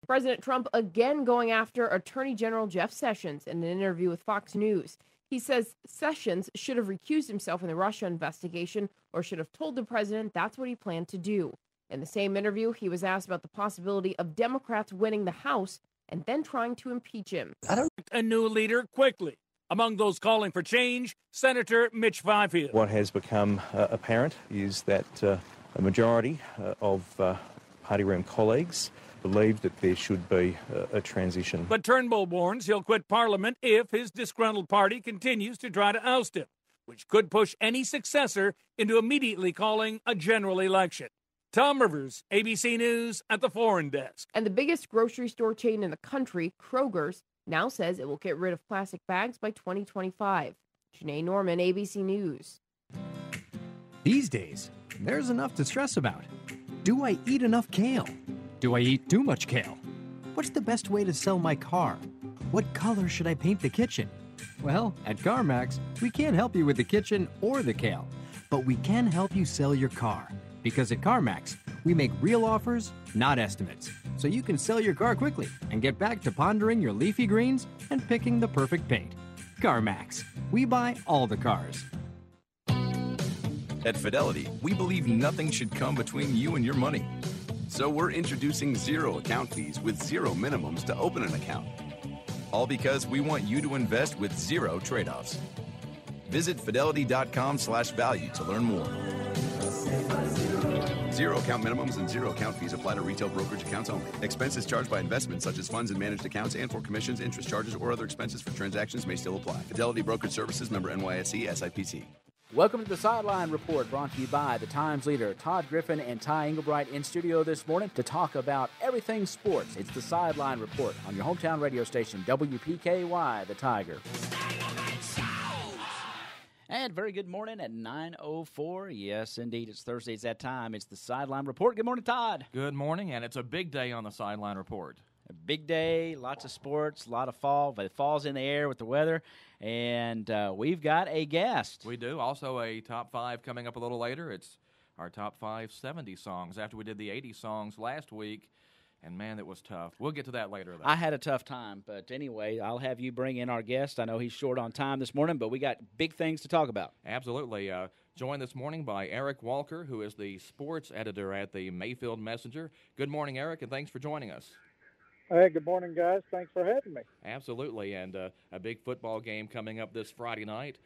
President Trump again going after Attorney General Jeff Sessions in an interview with Fox News. He says Sessions should have recused himself in the Russia investigation or should have told the president that's what he planned to do. In the same interview, he was asked about the possibility of Democrats winning the House and then trying to impeach him. A new leader quickly. Among those calling for change, Senator Mitch Fifield. What has become apparent is that a majority of party room colleagues believe that there should be a transition. But Turnbull warns he'll quit Parliament if his disgruntled party continues to try to oust him, which could push any successor into immediately calling a general election. Tom Rivers, ABC News at the Foreign Desk. And the biggest grocery store chain in the country, Kroger's, now says it will get rid of plastic bags by 2025. Janae Norman, ABC News. These days, there's enough to stress about. Do I eat enough kale? Do I eat too much kale? What's the best way to sell my car? What color should I paint the kitchen? Well, at CarMax, we can't help you with the kitchen or the kale, but we can help you sell your car. Because at CarMax, we make real offers, not estimates, so you can sell your car quickly and get back to pondering your leafy greens and picking the perfect paint. CarMax, we buy all the cars. At Fidelity, we believe nothing should come between you and your money. So we're introducing zero account fees with zero minimums to open an account. All because we want you to invest with zero trade-offs. Visit fidelity.com/value to learn more. Zero account minimums and zero account fees apply to retail brokerage accounts only. Expenses charged by investments such as funds and managed accounts and for commissions, interest charges, or other expenses for transactions may still apply. Fidelity Brokerage Services, member NYSE, SIPC. Welcome to the Sideline Report, brought to you by the Times leader, Todd Griffin and Ty Engelbright in studio this morning to talk about everything sports. It's the Sideline Report on your hometown radio station, WPKY, The Tiger. And very good morning at 9:04. Yes, indeed, it's Thursday. It's that time. It's the Sideline Report. Good morning, Todd. Good morning, and it's a big day on the Sideline Report. A big day, lots of sports, a lot of fall, but it falls in the air with the weather, and we've got a guest. We do. Also a top 5 coming up a little later. It's our top 5 70s songs after we did the 80s songs last week. And, man, it was tough. We'll get to that later, though. I had a tough time, but anyway, I'll have you bring in our guest. I know he's short on time this morning, but we got big things to talk about. Absolutely. Joined this morning by Eric Walker, who is the sports editor at the Mayfield Messenger. Good morning, Eric, and thanks for joining us. Hey, good morning, guys. Thanks for having me. Absolutely, and a big football game coming up this Friday night.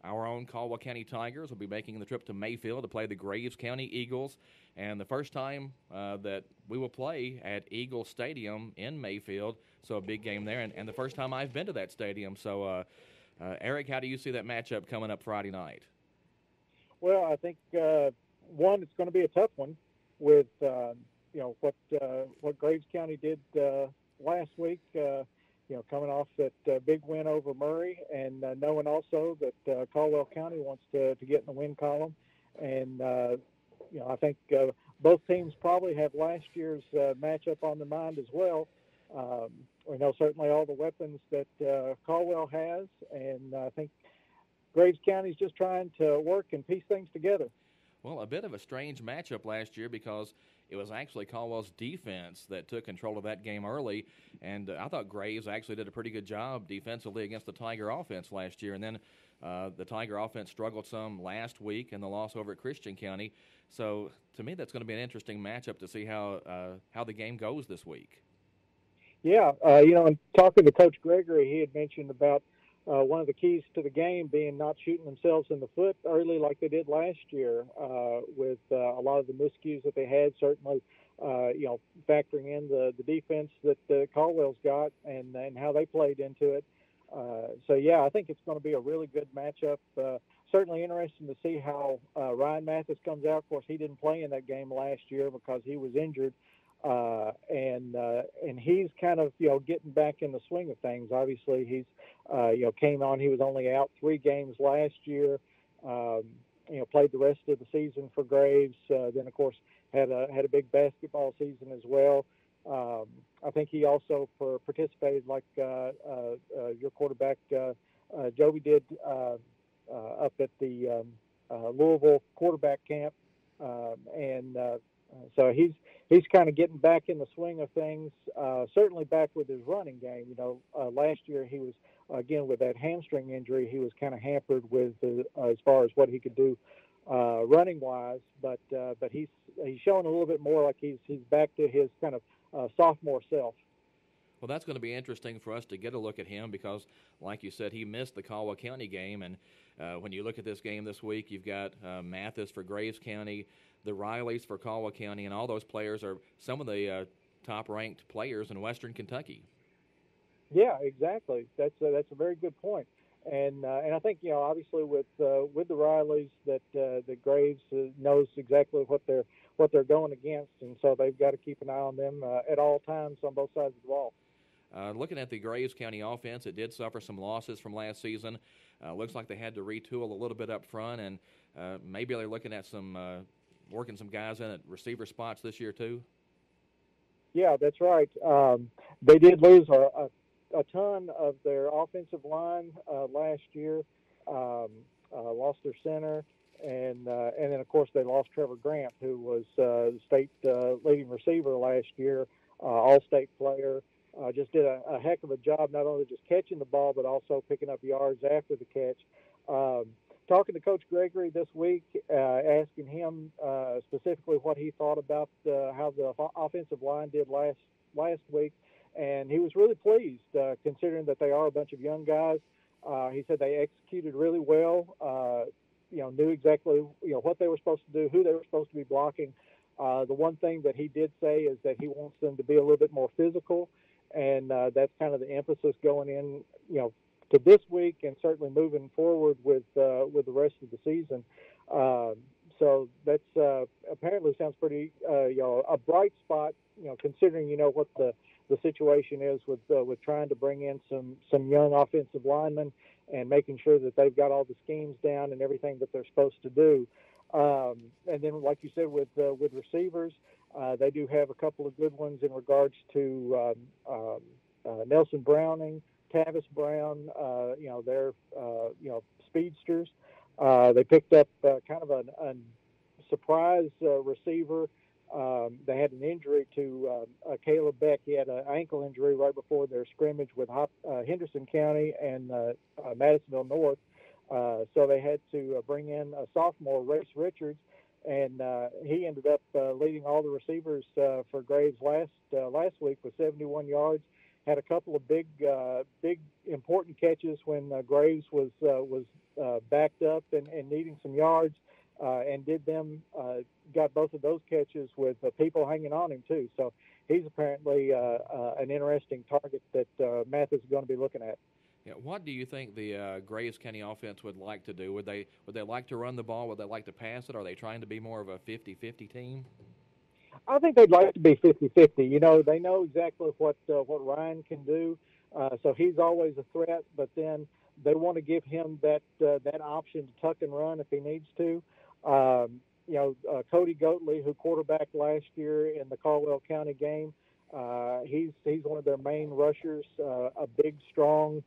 Our own Caldwell County Tigers will be making the trip to Mayfield to play the Graves County Eagles. And the first time that we will play at Eagle Stadium in Mayfield, so a big game there, and the first time I've been to that stadium. So, Eric, how do you see that matchup coming up Friday night? Well, I think, one, it's going to be a tough one with, what Graves County did last week, coming off that big win over Murray, and knowing also that Caldwell County wants to get in the win column. And, I think both teams probably have last year's matchup on their mind as well. We know certainly all the weapons that Caldwell has, and I think Graves County is just trying to work and piece things together. Well, a bit of a strange matchup last year because it was actually Caldwell's defense that took control of that game early, and I thought Graves actually did a pretty good job defensively against the Tiger offense last year, and then the Tiger offense struggled some last week in the loss over at Christian County. So, to me, that's going to be an interesting matchup to see how the game goes this week. Yeah, in talking to Coach Gregory, he had mentioned about one of the keys to the game being not shooting themselves in the foot early like they did last year with a lot of the miscues that they had, certainly, factoring in the defense that Caldwell's got and how they played into it. I think it's going to be a really good matchup. Certainly interesting to see how Ryan Mathis comes out. Of course, he didn't play in that game last year because he was injured. And he's kind of, getting back in the swing of things. Obviously, he's, came on. He was only out 3 games last year. Played the rest of the season for Graves. Then, of course, had a big basketball season as well. I think he also participated like your quarterback, Joby did up at the Louisville quarterback camp. So he's kind of getting back in the swing of things. Certainly back with his running game. Last year he was again with that hamstring injury. He was kind of hampered with as far as what he could do running wise. But he's showing a little bit more like he's back to his kind of sophomore self. Well, that's going to be interesting for us to get a look at him because, like you said, he missed the Caldwell County game. And when you look at this game this week, you've got Mathis for Graves County, the Rileys for Caldwell County, and all those players are some of the top-ranked players in Western Kentucky. Yeah, exactly. That's a very good point. And I think obviously with the Rileys that Graves knows exactly what they're going against, and so they've got to keep an eye on them at all times on both sides of the ball. Looking at the Graves County offense, it did suffer some losses from last season. Looks like they had to retool a little bit up front, and maybe they're looking at some working some guys in at receiver spots this year too. Yeah, that's right. They did lose a ton of their offensive line last year. Lost their center, and then of course they lost Trevor Grant, who was the state leading receiver last year, all-state player. Just did a heck of a job, not only just catching the ball, but also picking up yards after the catch. Talking to Coach Gregory this week, asking him specifically what he thought about how the offensive line did last week, and he was really pleased considering that they are a bunch of young guys. He said they executed really well, knew exactly what they were supposed to do, who they were supposed to be blocking. The one thing that he did say is that he wants them to be a little bit more physical, and that's kind of the emphasis going in, to this week and certainly moving forward with the rest of the season. So that's apparently sounds pretty, a bright spot, considering what the situation is with trying to bring in some young offensive linemen and making sure that they've got all the schemes down and everything that they're supposed to do. And then, like you said, with receivers, they do have a couple of good ones in regards to Nelson Browning, Tavis Brown. They're speedsters. They picked up kind of a surprise receiver. They had an injury to Caleb Beck. He had an ankle injury right before their scrimmage with Henderson County and Madisonville North. So they had to bring in a sophomore, Race Richards, and he ended up leading all the receivers for Graves last week with 71 yards. Had a couple of big important catches when Graves was backed up and needing some yards, and got both of those catches with people hanging on him too. So he's apparently an interesting target that Mathis is going to be looking at. Yeah, what do you think the Graves County offense would like to do? Would they like to run the ball? Would they like to pass it? Are they trying to be more of a 50-50 team? I think they'd like to be 50-50. They know exactly what Ryan can do, so he's always a threat. But then they want to give him that option to tuck and run if he needs to. Cody Goatley, who quarterbacked last year in the Caldwell County game, he's one of their main rushers. A big, strong,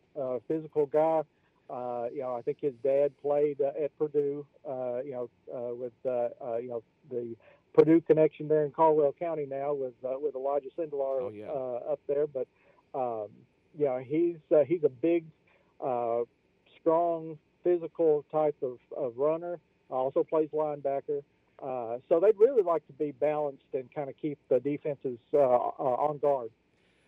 physical guy. I think his dad played at Purdue. With the Purdue connection there in Caldwell County now with Elijah Sindelar up there. But he's a big, strong, physical type of runner. Also plays linebacker. So they'd really like to be balanced and kind of keep the defenses on guard.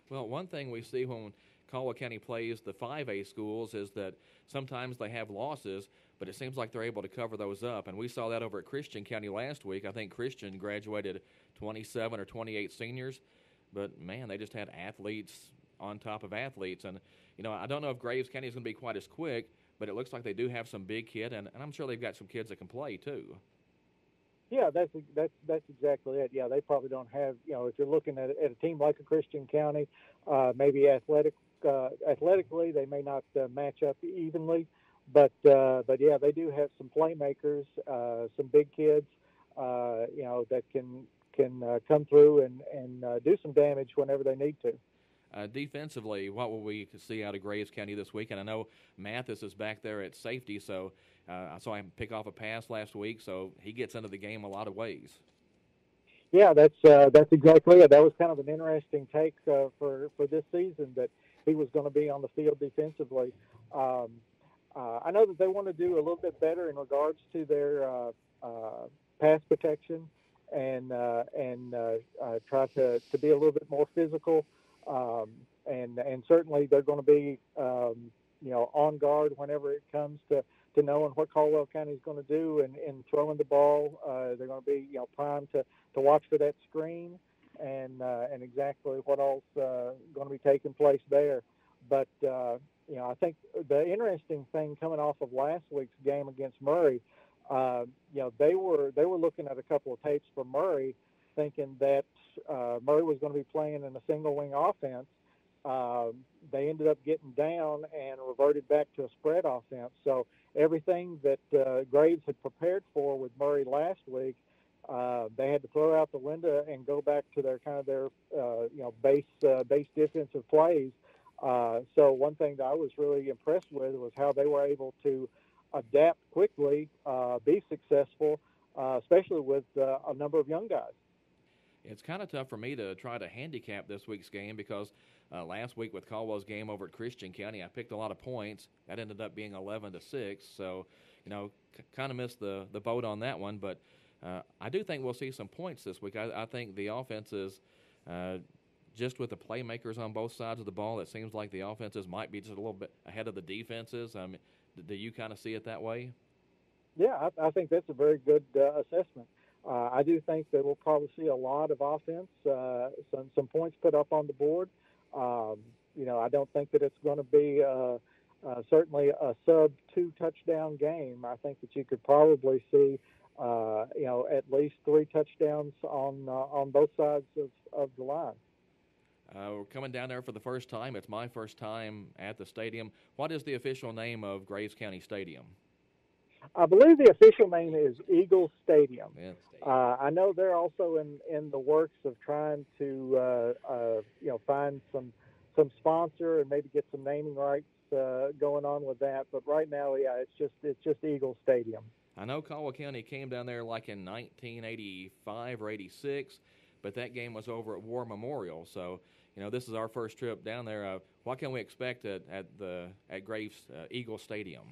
Well, one thing we see when Caldwell County plays the 5A schools is that sometimes they have losses, but it seems like they're able to cover those up. And we saw that over at Christian County last week. I think Christian graduated 27 or 28 seniors, but, man, they just had athletes on top of athletes. And, I don't know if Graves County is going to be quite as quick, but it looks like they do have some big kids, and I'm sure they've got some kids that can play too. Yeah, that's exactly it. Yeah, they probably don't have, if you're looking at a team like a Christian County, maybe athletically they may not match up evenly, but yeah, they do have some playmakers, some big kids, that can come through and do some damage whenever they need to. Defensively, what will we see out of Graves County this week? And I know Mathis is back there at safety, so I saw him pick off a pass last week, so he gets into the game a lot of ways. Yeah, that's exactly it. That was kind of an interesting take for this season that he was going to be on the field defensively. Um, I know that they want to do a little bit better in regards to their pass protection and try to be a little bit more physical. And certainly they're going to be on guard whenever it comes to knowing what Caldwell County is going to do and throwing the ball. They're going to be primed to watch for that screen and exactly what else going to be taking place there. But I think the interesting thing coming off of last week's game against Murray, they were looking at a couple of tapes for Murray, thinking that Murray was going to be playing in a single wing offense. They ended up getting down and reverted back to a spread offense. So everything that Graves had prepared for with Murray last week, they had to throw out the window and go back to their base defensive plays. So one thing that I was really impressed with was how they were able to adapt quickly, be successful, especially with a number of young guys. It's kind of tough for me to try to handicap this week's game because last week with Caldwell's game over at Christian County, I picked a lot of points. That ended up being 11-6. So, kind of missed the boat on that one. But I do think we'll see some points this week. I think the offenses, just with the playmakers on both sides of the ball, it seems like the offenses might be just a little bit ahead of the defenses. Do you kind of see it that way? Yeah, I think that's a very good assessment. I do think that we'll probably see a lot of offense, some points put up on the board. I don't think that it's going to be certainly a sub-2 touchdown game. I think that you could probably see, at least 3 touchdowns on both sides of the line. We're coming down there for the first time. It's my first time at the stadium. What is the official name of Graves County Stadium? I believe the official name is Eagle Stadium. Yeah, I know they're also in the works of trying to find some sponsor and maybe get some naming rights going on with that. But right now, yeah, it's just Eagle Stadium. I know Caldwell County came down there like in 1985 or 86, but that game was over at War Memorial. So this is our first trip down there. What can we expect at Graves Eagle Stadium?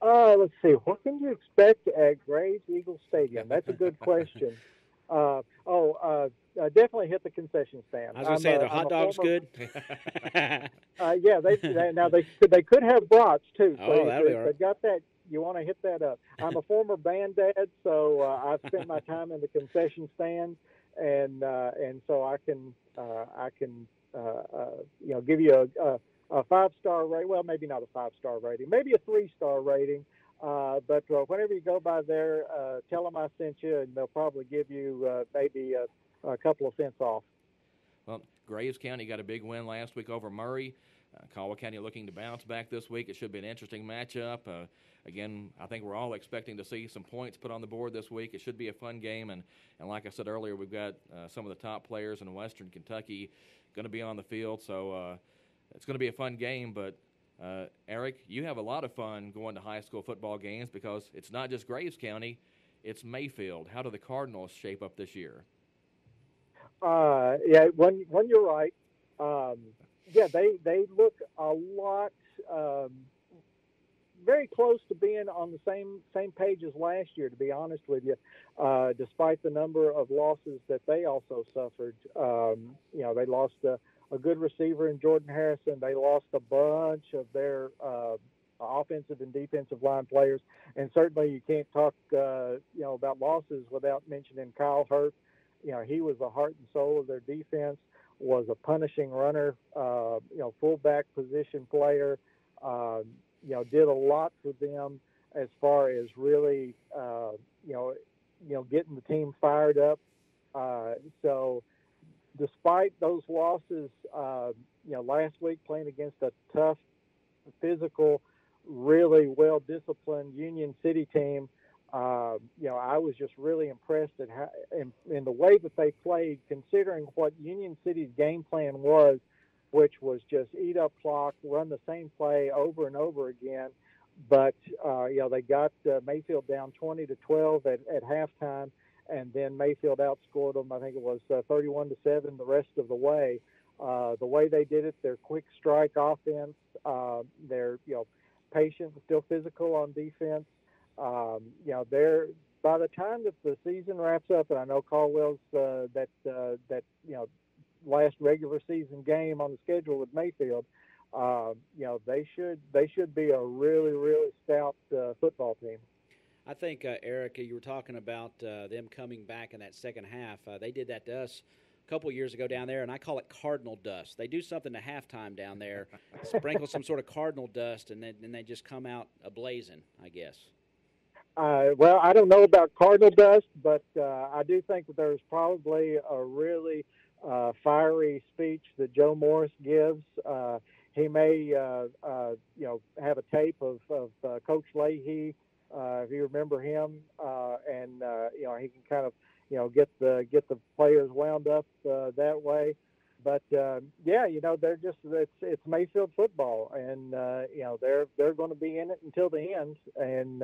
Let's see. What can you expect at Graves Eagle Stadium? That's a good question. Definitely hit the concession stand. I was going to say, the hot dog's good? Yeah, they could have brats, too. So that'll be all right. They've got that. You want to hit that up. I'm a former band dad, so I've spent my time in the concession stand, and so I can give you a 5-star rating. Well, maybe not a 5-star rating, maybe a 3-star rating. But whenever you go by there, tell them I sent you, and they'll probably give you maybe a couple of cents off. Well, Graves County got a big win last week over Murray. Caldwell County looking to bounce back this week. It should be an interesting matchup. Again, I think we're all expecting to see some points put on the board this week. It should be a fun game. And like I said earlier, we've got some of the top players in Western Kentucky going to be on the field. So it's going to be a fun game. But, Eric, you have a lot of fun going to high school football games because it's not just Graves County, it's Mayfield. How do the Cardinals shape up this year? When you're right. They look a lot very close to being on the same page as last year, to be honest with you, despite the number of losses that they also suffered. They lost a good receiver in Jordan Harrison. They lost a bunch of their offensive and defensive line players. And certainly you can't talk, about losses without mentioning Kyle Hurt. He was the heart and soul of their defense, was a punishing runner, fullback position player, did a lot for them as far as really, getting the team fired up. So despite those losses, last week playing against a tough, physical, really well-disciplined Union City team, I was just really impressed at how, in the way that they played, considering what Union City's game plan was, which was just eat up clock, run the same play over and over again. But, they got Mayfield down 20-12 at halftime, and then Mayfield outscored them. I think it was 31-7 the rest of the way. The way they did it, their quick strike offense, they're patient, still physical on defense. They're by the time that the season wraps up, and I know Caldwell's that last regular season game on the schedule with Mayfield, they should be a really, really stout football team. I think, Eric, you were talking about them coming back in that second half. They did that to us a couple years ago down there, and I call it cardinal dust. They do something to halftime down there, sprinkle some sort of cardinal dust, and then they just come out ablazing, I guess. Well, I don't know about cardinal dust, but I do think that there's probably a really fiery speech that Joe Morris gives. He may, have a tape of Coach Leahy, if you remember him, and he can kind of, get the players wound up that way. But they're just it's Mayfield football, and they're going to be in it until the end, and.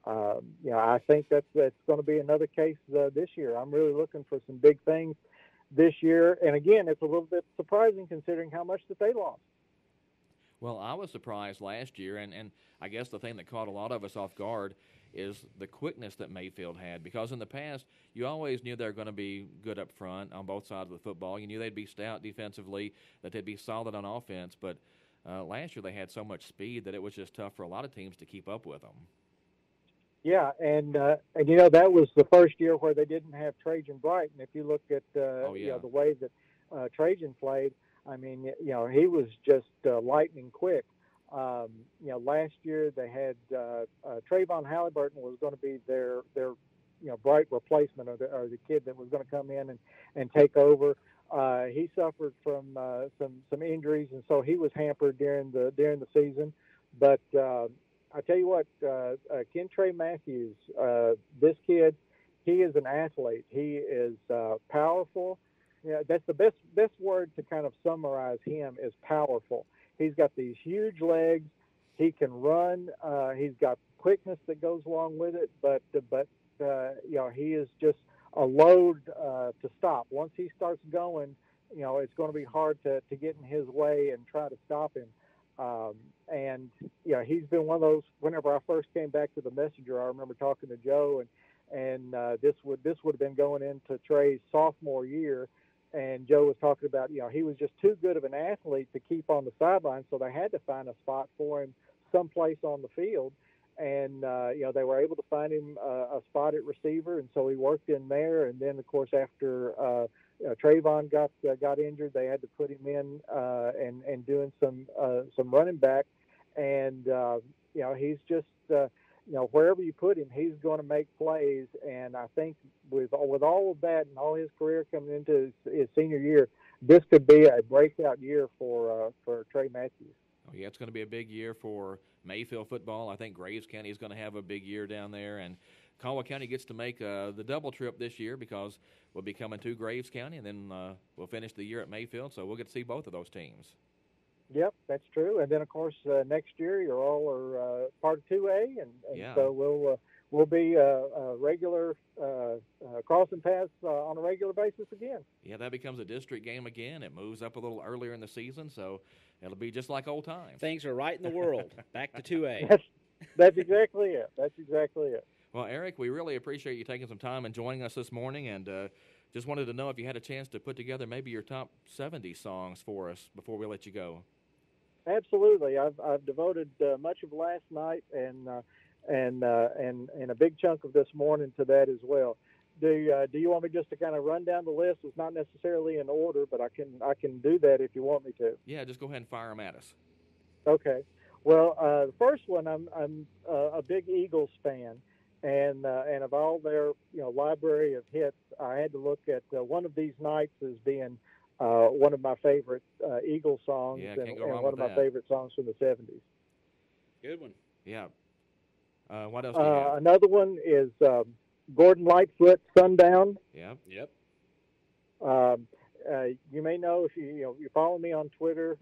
I think that's going to be another case this year. I'm really looking for some big things this year. And again, it's a little bit surprising considering how much that they lost. Well, I was surprised last year, and I guess the thing that caught a lot of us off guard is the quickness that Mayfield had. Because in the past, you always knew they were going to be good up front on both sides of the football. You knew they'd be stout defensively, that they'd be solid on offense. But last year they had so much speed that it was just tough for a lot of teams to keep up with them. Yeah, and that was the first year where they didn't have Trajan Bright. And if you look at the way that Trajan played, I mean, he was just lightning quick. Last year they had Trayvon Halliburton was going to be their Bright replacement, or the kid that was going to come in and take over. He suffered from some injuries, and so he was hampered during the season. But I tell you what, Kentrey Matthews, this kid, he is an athlete. He is powerful. That's the best word to kind of summarize him is powerful. He's got these huge legs. He can run. He's got quickness that goes along with it. But he is just a load to stop. Once he starts going, it's going to be hard to get in his way and try to stop him. And he's been one of those. Whenever I first came back to the Messenger, I remember talking to Joe, and this would have been going into Trey's sophomore year, and Joe was talking about he was just too good of an athlete to keep on the sideline, so they had to find a spot for him someplace on the field, and they were able to find him a spot at receiver, and so he worked in there, and then of course after Trayvon got injured, they had to put him in and doing some running back, and he's just wherever you put him, he's going to make plays. And I think with all of that and all his career coming into his senior year, this could be a breakout year for Trey Matthews. Oh, yeah, it's going to be a big year for Mayfield football. I think Graves County is going to have a big year down there, and Caldwell County gets to make the double trip this year because we'll be coming to Graves County, and then we'll finish the year at Mayfield, so we'll get to see both of those teams. Yep, that's true. And then, of course, next year you all are part of 2A, and so we'll be regular crossing paths on a regular basis again. Yeah, that becomes a district game again. It moves up a little earlier in the season, so it'll be just like old times. Things are right in the world. Back to 2A. That's exactly it. That's exactly it. Well, Eric, we really appreciate you taking some time and joining us this morning, and just wanted to know if you had a chance to put together maybe your top 70 songs for us before we let you go. Absolutely. I've devoted much of last night and a big chunk of this morning to that as well. Do you want me just to kind of run down the list? It's not necessarily in order, but I can do that if you want me to. Yeah, just go ahead and fire them at us. Okay. Well, the first one, I'm a big Eagles fan, and of all their library of hits, I had to look at One of These Nights as being one of my favorite Eagles songs, and one of my favorite songs from the 70s. Good one. Yeah. What else do you have? Another one is Gordon Lightfoot, Sundown. Yeah. Yep. You may know if you follow me on Twitter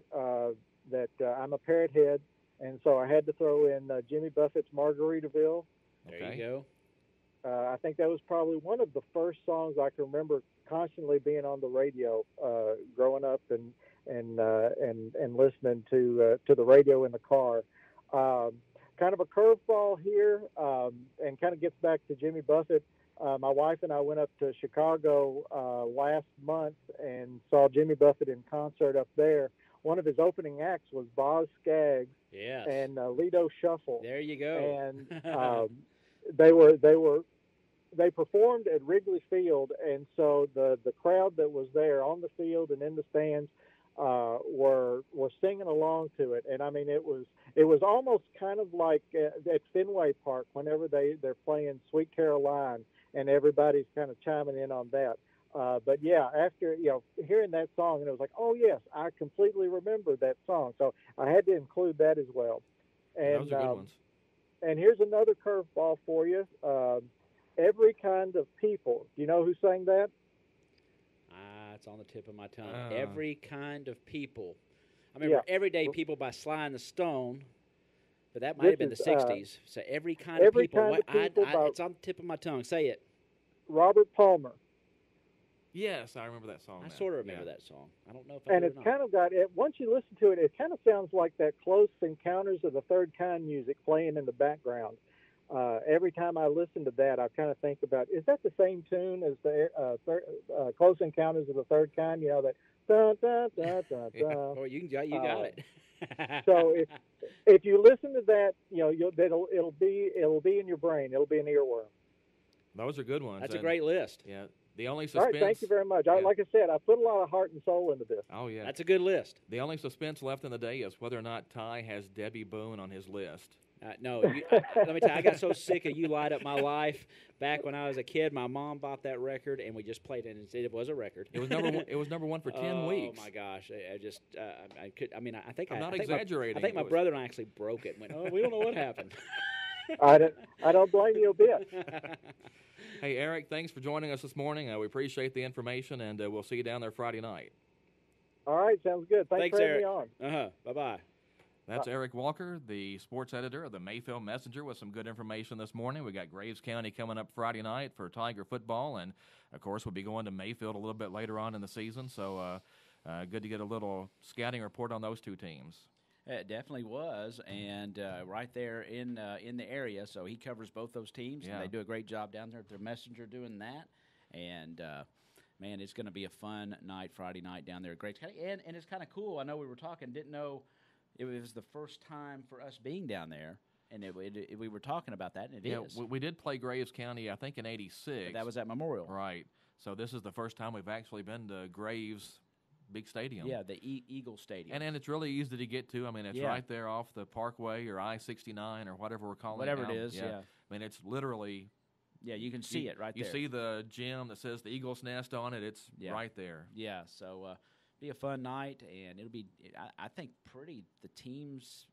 that I'm a parrot head, and so I had to throw in Jimmy Buffett's Margaritaville. There you go. I think that was probably one of the first songs I can remember constantly being on the radio growing up and listening to the radio in the car. Kind of a curveball here, and kind of gets back to Jimmy Buffett. My wife and I went up to Chicago last month and saw Jimmy Buffett in concert up there. One of his opening acts was Boz Scaggs and Lido Shuffle. There you go. And they performed at Wrigley Field, and so the crowd that was there on the field and in the stands were singing along to it. And I mean, it was almost kind of like at Fenway Park whenever they're playing Sweet Caroline, and everybody's kind of chiming in on that. But yeah, after hearing that song, and it was like, oh yes, I completely remember that song. So I had to include that as well. And those are good ones. And here's another curveball for you. Every Kind of People. Do you know who sang that? It's on the tip of my tongue. Every Kind of People. I remember Everyday People by Sly and the Stone, but that might have been the 60s. So Every Kind of People. It's on the tip of my tongue. Say it. Robert Palmer. Yes, I remember that song. I sort of remember that song. I don't know if I And it's kind of got it. Once you listen to it, it kind of sounds like that Close Encounters of the Third Kind music playing in the background. Every time I listen to that, I kind of think about, is that the same tune as the Close Encounters of the Third Kind? You know, that dun, dun, dun, dun, dun. Oh, you got it. So if you listen to that, it'll be in your brain. It'll be an earworm. Those are good ones. That's a great list. Yeah. The only suspense. All right, thank you very much. Like I said, I put a lot of heart and soul into this. Oh yeah, that's a good list. The only suspense left in the day is whether or not Ty has Debbie Boone on his list. No, let me tell you, I got so sick of You Light Up My Life. Back when I was a kid, my mom bought that record, and we just played it, and it was a record. It was number one. It was number one for 10 weeks. Oh my gosh! I could. I mean, I think I'm not exaggerating. I think my brother and I actually broke it. And went, we don't know what happened. I don't blame you a bit. Hey, Eric, thanks for joining us this morning. We appreciate the information, and we'll see you down there Friday night. All right, sounds good. Thanks for having me on. Bye-bye. That's Eric Walker, the sports editor of the Mayfield Messenger, with some good information this morning. We got Graves County coming up Friday night for Tiger football, and, of course, we'll be going to Mayfield a little bit later on in the season, so good to get a little scouting report on those two teams. It definitely was, and right there in the area. So he covers both those teams, and they do a great job down there at their Messenger doing that. And, man, it's going to be a fun night Friday night down there at Graves County. And it's kind of cool. I know we were talking, didn't know it was the first time for us being down there. And we were talking about that, and it is. We did play Graves County, I think, in '86. But that was at Memorial. Right. So this is the first time we've actually been to Graves big stadium. Yeah, the Eagle Stadium. And it's really easy to get to. I mean, it's right there off the Parkway or I-69 or whatever we're calling it now. Whatever it is, yeah. I mean, it's literally... Yeah, you can see it right there. You see the gym that says the Eagle's Nest on it. It's right there. Yeah, so be a fun night, and it'll be, I think, the teams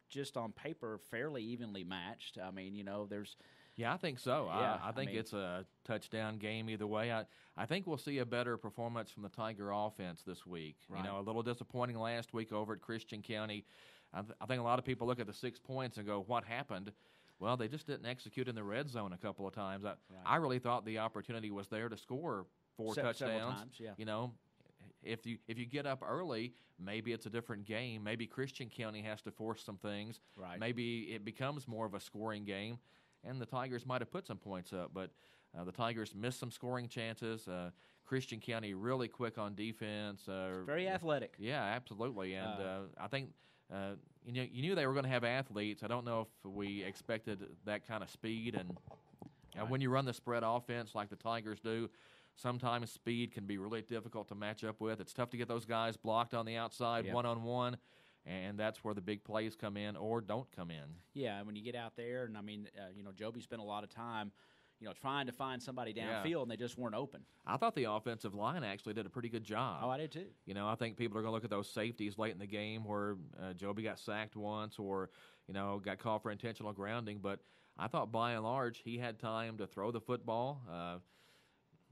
just on paper fairly evenly matched. I mean, there's... Yeah, I think so. Yeah, I think it's a touchdown game either way. I think we'll see a better performance from the Tiger offense this week. Right. A little disappointing last week over at Christian County. I think a lot of people look at the 6 points and go, what happened? Well, they just didn't execute in the red zone a couple of times. I really thought the opportunity was there to score four touchdowns. Times, yeah. If you get up early, maybe it's a different game. Maybe Christian County has to force some things. Right. Maybe it becomes more of a scoring game. And the Tigers might have put some points up, but the Tigers missed some scoring chances. Christian County really quick on defense. Very athletic. Yeah, absolutely. And I think you knew they were going to have athletes. I don't know if we expected that kind of speed. And when you run the spread offense like the Tigers do, sometimes speed can be really difficult to match up with. It's tough to get those guys blocked on the outside one-on-one. And that's where the big plays come in or don't come in. Yeah, when you get out there, and I mean, Joby spent a lot of time, trying to find somebody downfield, and they just weren't open. I thought the offensive line actually did a pretty good job. Oh, I did too. I think people are going to look at those safeties late in the game where Joby got sacked once or, got called for intentional grounding. But I thought by and large he had time to throw the football.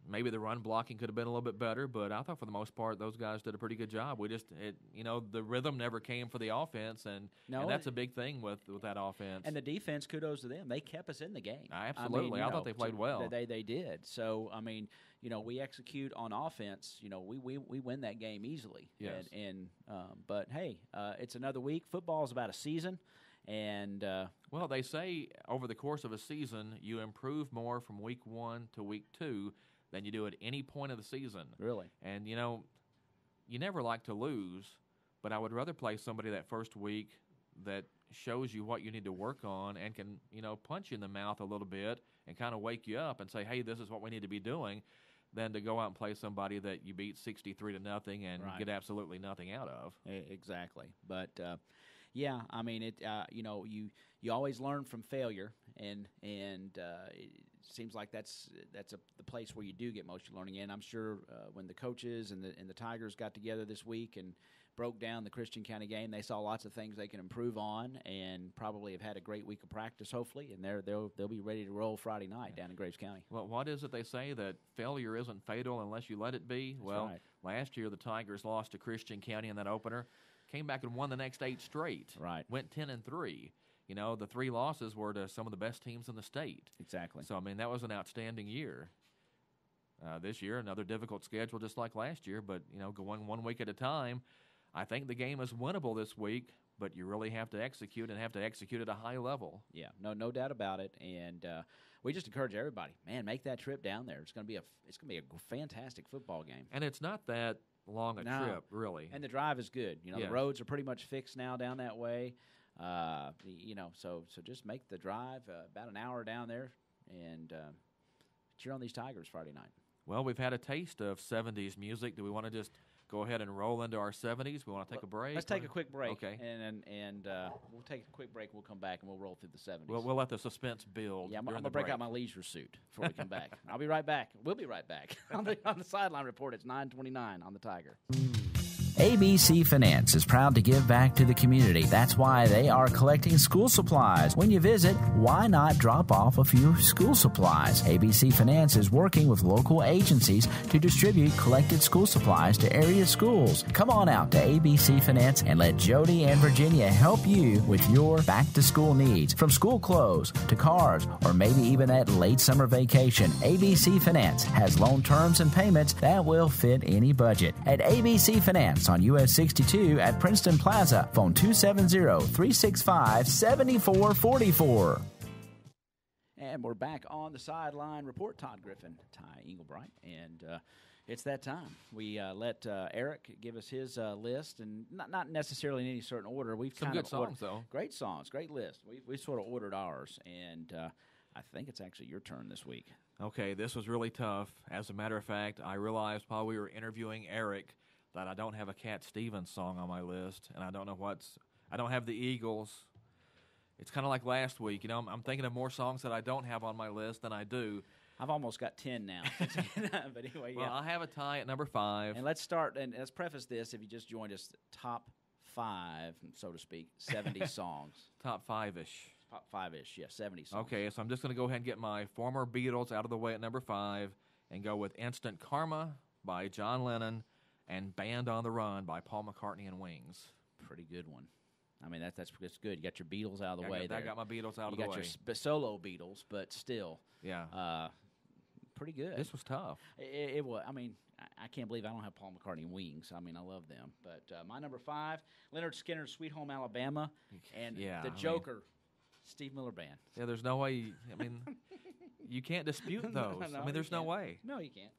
maybe the run blocking could have been a little bit better, but I thought for the most part those guys did a pretty good job. The rhythm never came for the offense, and that's a big thing with that offense. And the defense, kudos to them. They kept us in the game. Absolutely. I thought they played well. They did. So, we execute on offense. We win that game easily. Yes. But, hey, it's another week. Football is about a season. And well, they say over the course of a season, you improve more from week 1 to week 2 than you do at any point of the season. Really? And, you never like to lose, but I would rather play somebody that first week that shows you what you need to work on and can, punch you in the mouth a little bit and kind of wake you up and say, hey, this is what we need to be doing, than to go out and play somebody that you beat 63-0 and get absolutely nothing out of. Exactly. But yeah, you always learn from failure, and it seems like that's the place where you do get most of your learning. And I'm sure when the coaches and the Tigers got together this week and broke down the Christian County game, they saw lots of things they can improve on, and probably have had a great week of practice, hopefully, and they'll be ready to roll Friday night down in Graves County. Well, what is it they say, that failure isn't fatal unless you let it be? That's right. Last year the Tigers lost to Christian County in that opener, came back and won the next 8 straight. Right. Went 10-3. The 3 losses were to some of the best teams in the state. Exactly. So, that was an outstanding year. This year, another difficult schedule just like last year, but, going 1 week at a time. I think the game is winnable this week, but you really have to execute and have to execute at a high level. Yeah, no doubt about it. And we just encourage everybody, man, make that trip down there. It's going to be a fantastic football game. And it's not that long a trip, really. And the drive is good. The roads are pretty much fixed now down that way. So just make the drive about an hour down there and cheer on these Tigers Friday night. Well, we've had a taste of 70s music. Do we want to just go ahead and roll into our 70s? We want to take a break? Let's take a quick break. Okay. And we'll take a quick break. We'll come back and we'll roll through the 70s. We'll let the suspense build. Yeah, I'm going to break out my leisure suit before we come back. I'll be right back. We'll be right back on the Sideline Report. It's 9:29 on the Tiger. ABC Finance is proud to give back to the community. That's why they are collecting school supplies. When you visit, why not drop off a few school supplies? ABC Finance is working with local agencies to distribute collected school supplies to area schools. Come on out to ABC Finance and let Jody and Virginia help you with your back-to-school needs. From school clothes to cars or maybe even that late summer vacation, ABC Finance has loan terms and payments that will fit any budget. At ABC Finance on US 62 at Princeton Plaza. Phone 270-365-7444. And we're back on the Sideline Report. Todd Griffin, Ty Englebright, and it's that time. We let Eric give us his list, and not necessarily in any certain order. We've some good songs, though. Great songs, great list. We sort of ordered ours, and I think it's actually your turn this week. Okay, this was really tough. As a matter of fact, I realized while we were interviewing Eric that I don't have a Cat Stevens song on my list, and I don't have the Eagles. It's kind of like last week, I'm thinking of more songs that I don't have on my list than I do. I've almost got 10 now. But anyway, well, I have a tie at number 5. And let's preface this, if you just joined us, top 5, so to speak, 70 songs. Top 5-ish. Top 5-ish, yeah, 70 songs. Okay, so I'm just going to go ahead and get my former Beatles out of the way at number 5 and go with Instant Karma by John Lennon and Band on the Run by Paul McCartney and Wings. Pretty good one. That's good. You got your Beatles out of the way there. I got my Beatles out of the way. You got your solo Beatles, but still. Yeah. Pretty good. This was tough. It was. I can't believe I don't have Paul McCartney and Wings. I love them. But my number 5, Leonard Skinner's Sweet Home Alabama, and the Joker, Steve Miller Band. Yeah, there's no way. You can't dispute those. There's no way. No, you can't.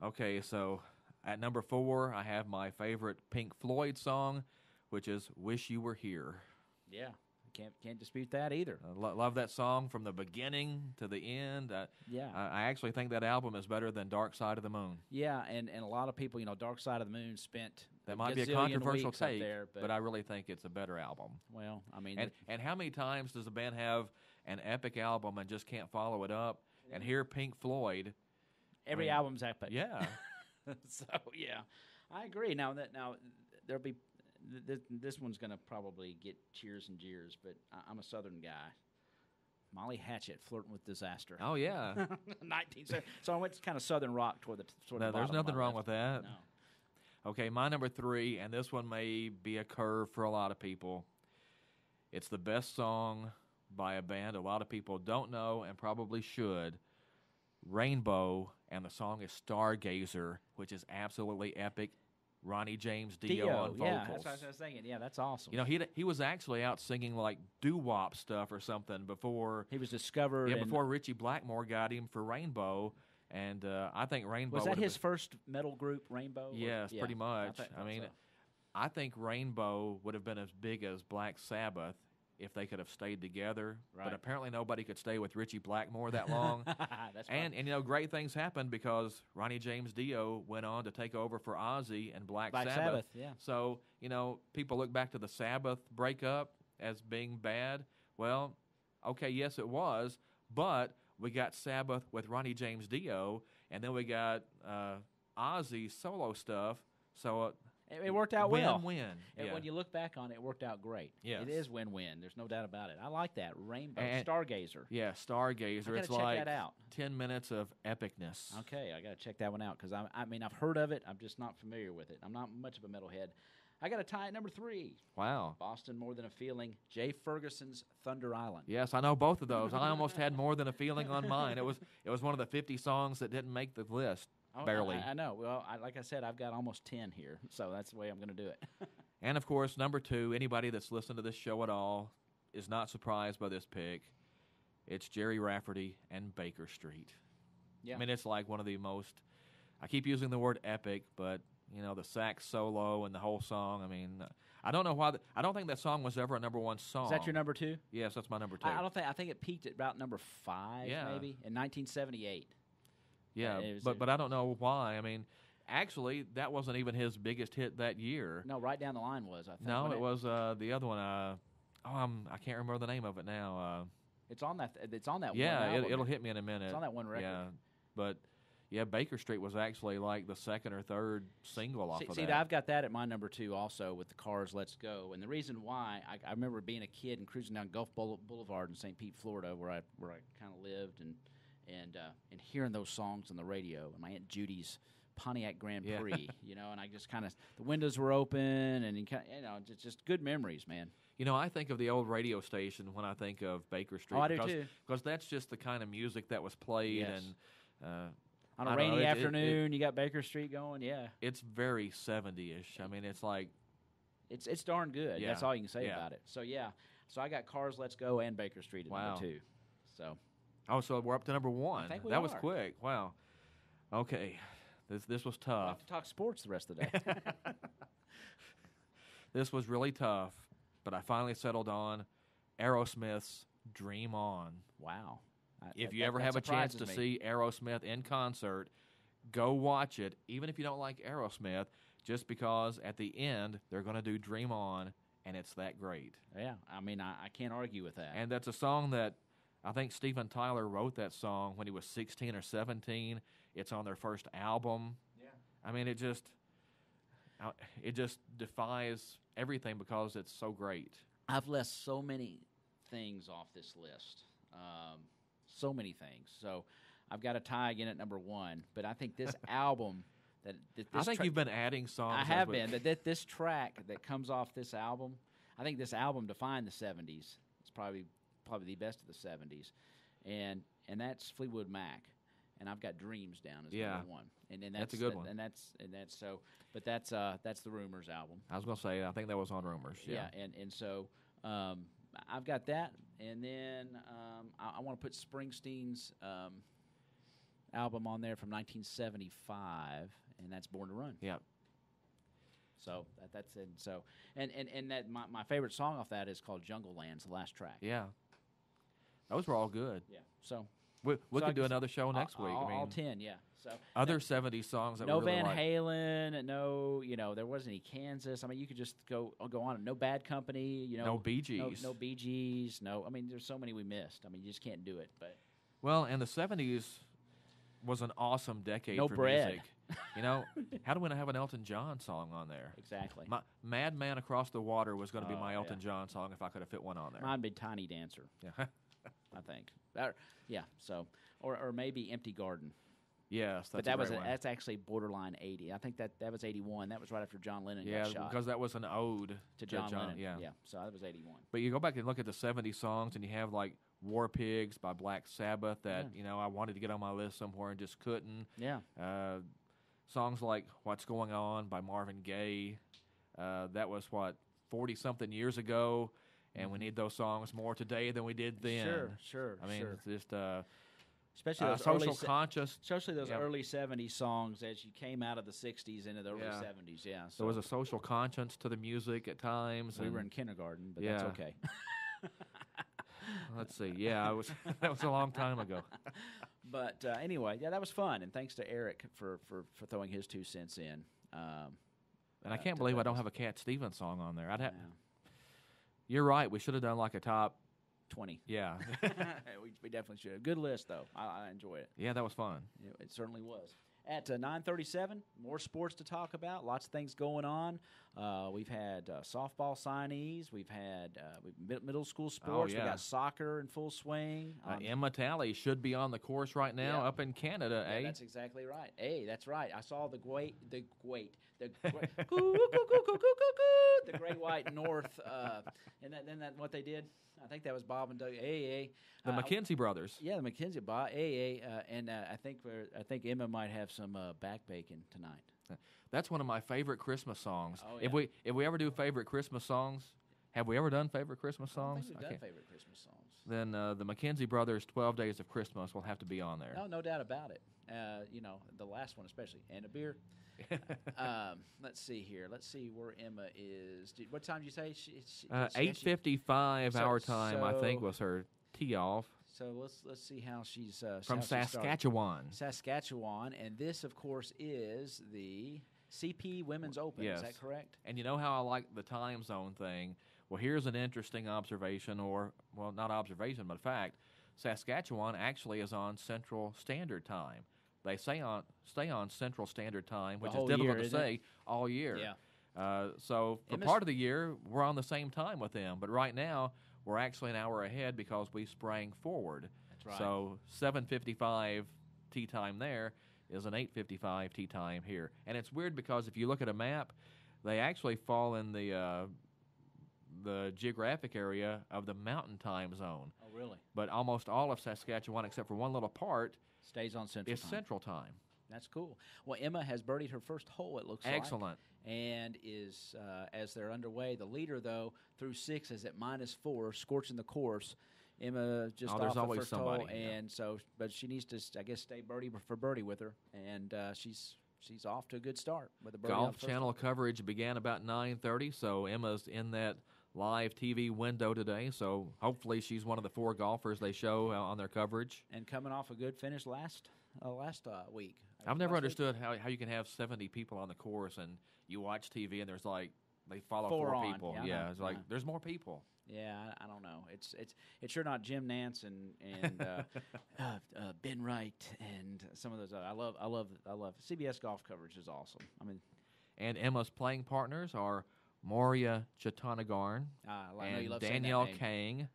Okay, so at number 4, I have my favorite Pink Floyd song, which is "Wish You Were Here." Yeah, can't dispute that either. I love that song from the beginning to the end. I actually think that album is better than Dark Side of the Moon. Yeah, and a lot of people, Dark Side of the Moon spent that might be a controversial take, but I really think it's a better album. Well, and how many times does a band have an epic album and just can't follow it up? And here, Pink Floyd, every album's epic. Yeah. So yeah, I agree. Now there'll be. This one's going to probably get cheers and jeers, but I'm a Southern guy. Molly Hatchet, Flirting with Disaster. Oh, yeah. 1970. So I went kind of southern rock toward the No, there's bottom of nothing my wrong list. with that. No. Okay, my number 3, and this one may be a curve for a lot of people. It's the best song by a band a lot of people don't know and probably should. Rainbow, and the song is Stargazer, which is absolutely epic. Ronnie James Dio on vocals. Yeah, that's what I was thinking. Yeah, that's awesome. You know, he was actually out singing like doo-wop stuff or something before he was discovered. Yeah, before Richie Blackmore got him for Rainbow, and I think Rainbow was that his been, first metal group, Rainbow? Yes, yeah, pretty much. I mean, so. I think Rainbow would have been as big as Black Sabbath if they could have stayed together. Right. But apparently nobody could stay with Richie Blackmore that long. That's and you know, great things happened because Ronnie James Dio went on to take over for Ozzy and Black Sabbath. Yeah. So, you know, people look back to the Sabbath breakup as being bad. Well, okay, yes, it was, but we got Sabbath with Ronnie James Dio, and then we got Ozzy solo stuff. So it worked out well. Win-win. And yeah. when you look back on it, it worked out great. Yes. It is win-win. There's no doubt about it. I like that. Rainbow. And, Stargazer. Yeah, Stargazer. I It's check like that out. 10 minutes of epicness. Okay, I got to check that one out because I mean, I've heard of it. I'm just not familiar with it. I'm not much of a metalhead. I got to tie at number 3. Wow. Boston More Than a Feeling. Jay Ferguson's Thunder Island. Yes, I know both of those. I almost had More Than a Feeling on mine. It was one of the 50 songs that didn't make the list. Barely. I know. Well, like I said, I've got almost 10 here, so that's the way I'm going to do it. And, of course, number 2, anybody that's listened to this show at all is not surprised by this pick. It's Jerry Rafferty and Baker Street. Yeah. I mean, it's like one of the most, I keep using the word epic, but, you know, the sax solo and the whole song. I mean, I don't know why. I don't think that song was ever a number 1 song. Is that your number 2? Yes, that's my number 2. I think it peaked at about number 5, maybe, in 1978. Yeah, but I don't know why. I mean, actually, that wasn't even his biggest hit that year. No, Right Down the Line was, I think. No, it was the other one. I can't remember the name of it now. It's on that. It's on that. Yeah, one album. it'll hit me in a minute. It's on that one record. Yeah, but yeah, Baker Street was actually like the second or third single off of that. See, I've got that at my number 2 also with the Cars Let's Go. And the reason why, I remember being a kid and cruising down Gulf Boulevard in St. Pete, Florida, where I kind of lived, and hearing those songs on the radio, and my Aunt Judy's Pontiac Grand Prix, and I just kind of, the windows were open, and just good memories, man. You know, I think of the old radio station when I think of Baker Street. Oh, I do too. Because that's just the kind of music that was played. Yes. And on a rainy afternoon, you got Baker Street going, yeah. It's very 70-ish. I mean, it's like... It's darn good. Yeah. That's all you can say about it. So, yeah. So I got Cars Let's Go and Baker Street at number 2. So... Oh, so we're up to number 1. I think we that are. was quick. Wow. Okay. This was tough. We'll have to talk sports the rest of the day. This was really tough, but I finally settled on Aerosmith's Dream On. Wow. If you ever have a chance to see Aerosmith in concert, go watch it, even if you don't like Aerosmith, just because at the end they're going to do Dream On, and it's that great. Yeah, I mean, I can't argue with that. And that's a song that I think Steven Tyler wrote that song when he was 16 or 17. It's on their first album. Yeah. I mean, it just defies everything because it's so great. I've left so many things off this list. So many things. So I've got a tie again at number 1. But I think this album... I think you've been adding songs. I have been. But this track that comes off this album, I think this album defined the 70s. It's probably the best of the 70s. And that's Fleetwood Mac. And I've got Dreams down as number 1. And that's a good one. And that's so. But that's the Rumors album. I was going to say, I think that was on Rumors. Yeah. And so I've got that. And then I want to put Springsteen's album on there from 1975, and that's Born to Run. Yeah. So that's it. So and that my favorite song off that is called Jungle Land's the last track. Yeah. Those were all good. Yeah. So we could do another show next week. All 10, yeah. So other 70s songs that no we really Van like. Halen, no, there wasn't any Kansas. I mean, you could just go on. No Bad Company, no Bee Gees. No Bee Gees. No, I mean, there's so many we missed. I mean, you just can't do it. But well, and the 70s was an awesome decade no for bread. music. How do we not have an Elton John song on there? Exactly. Madman Across the Water was going to be my Elton John song if I could have fit one on there. Mine'd be Tiny Dancer. Yeah. I think. Or maybe Empty Garden. Yes, but that's actually borderline 80. I think that was 81. That was right after John Lennon got shot. Yeah, because that was an ode to John Lennon. Yeah, so that was 81. But you go back and look at the 70 songs, and you have like War Pigs by Black Sabbath that I wanted to get on my list somewhere and just couldn't. Yeah. Songs like What's Going On by Marvin Gaye. That was 40-something years ago, and we need those songs more today than we did then. Sure. I mean, it's just. Especially those social conscious. Especially those early 70s songs as you came out of the 60s into the early 70s, So there was a social conscience to the music at times. We were in kindergarten, but that's okay. Let's see. Yeah, that was a long time ago. But anyway, that was fun, and thanks to Eric for throwing his 2 cents in. And I can't believe I don't have a Cat Stevens song on there. You're right. We should have done like a top 20. Yeah. we definitely should have. Good list, though. I enjoy it. Yeah, that was fun. It certainly was. At 9:37, more sports to talk about. Lots of things going on. We've had softball signees. We've had middle school sports. We got soccer in full swing. Emma Talley should be on the course right now up in Canada. That's exactly right. That's right. I saw the great the Great White North, and then what they did. I think that was Bob and Doug. The McKenzie brothers. Yeah, the McKenzie Bob. And I think Emma might have some back bacon tonight. That's one of my favorite Christmas songs. Oh, yeah. If we ever do favorite Christmas songs, have we ever done favorite Christmas songs? I think we've done favorite Christmas songs. Then the McKenzie brothers' 12 Days of Christmas will have to be on there. No doubt about it. The last one especially, and a beer. Let's see here. Let's see where Emma is. What time did you say? 8:55 our time, I think, was her tee off. So let's see how she's from Saskatchewan. Saskatchewan, and this, of course, is the CP Women's Open. Yes. Is that correct? And you know how I like the time zone thing? Well, here's an interesting observation, not observation, but fact. Saskatchewan actually is on Central Standard Time. They stay on Central Standard Time, which is difficult to say, all year. Yeah. So for part of the year, we're on the same time with them. But right now, we're actually an hour ahead because we sprang forward. That's right. So 7:55 tee time there is an 8:55 tee time here. And it's weird because if you look at a map, they actually fall in the geographic area of the Mountain Time Zone. Oh, really? But almost all of Saskatchewan, except for one little part, stays on Central Time. Central Time. That's cool. Well, Emma has birdied her first hole, it looks Excellent. like. And is, as they're underway, the leader, though, through 6 is at -4, scorching the course. Emma just off the first hole, and but she needs to, I guess, stay birdie for birdie with her, and she's off to a good start with the birdie. Golf Channel coverage began about 9:30, so Emma's in that live TV window today, so hopefully she's one of the 4 golfers they show on their coverage. And coming off a good finish last week. I've never understood how you can have 70 people on the course and you watch TV and there's they follow 4 people. Yeah, it's like there's more people. Yeah, I don't know. It's sure not Jim Nance and Ben Wright and some of those. I love CBS golf coverage is awesome. I mean, and Emma's playing partners are Moria Chatanagarn and Danielle Kang,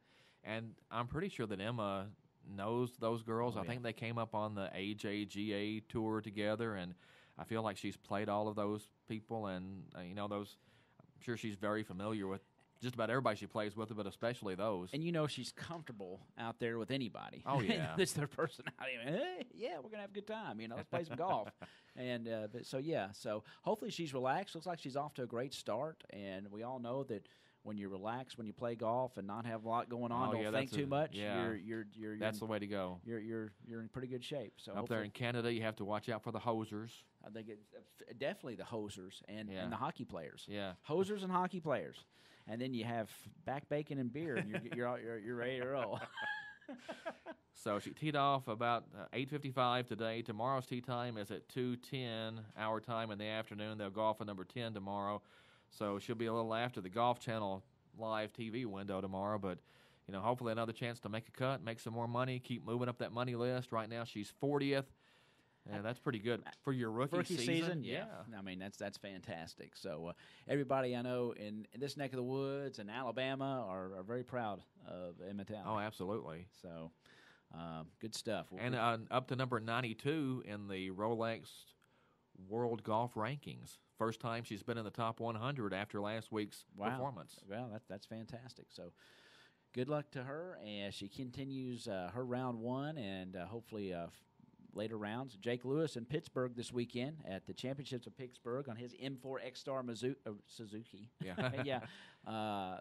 and I'm pretty sure that Emma knows those girls. I think they came up on the AJGA tour together, and I feel like she's played all of those people, and those. I'm sure she's very familiar with just about everybody she plays with, but especially those. And she's comfortable out there with anybody. Oh yeah, that's their personality. Hey, yeah, we're gonna have a good time. Let's play some golf. And so hopefully she's relaxed. Looks like she's off to a great start. And we all know that when you relax, when you play golf and not have a lot going on, don't think too much. Yeah, you're that's the way to go. You're in pretty good shape. So up there in Canada, you have to watch out for the hosers. I think it's definitely the hosers and the hockey players. Yeah, hosers and hockey players. And then you have back bacon and beer, and you're ready to roll. So she teed off about 8:55 today. Tomorrow's tee time is at 2:10 our time in the afternoon. They'll golf at number 10 tomorrow. So she'll be a little after the Golf Channel live TV window tomorrow. But, hopefully another chance to make a cut, make some more money, keep moving up that money list. Right now she's 40th. Yeah, that's pretty good for your rookie season. Yeah, I mean that's fantastic. So everybody I know in this neck of the woods and Alabama are very proud of Emma Talley. Oh, absolutely. So good stuff. And up to number 92 in the Rolex World Golf Rankings. First time she's been in the top 100 after last week's performance. Well, that's fantastic. So good luck to her as she continues her round one and hopefully later rounds. Jake Lewis in Pittsburgh this weekend at the Championships of Pittsburgh on his M4 X-Star Suzuki. Yeah.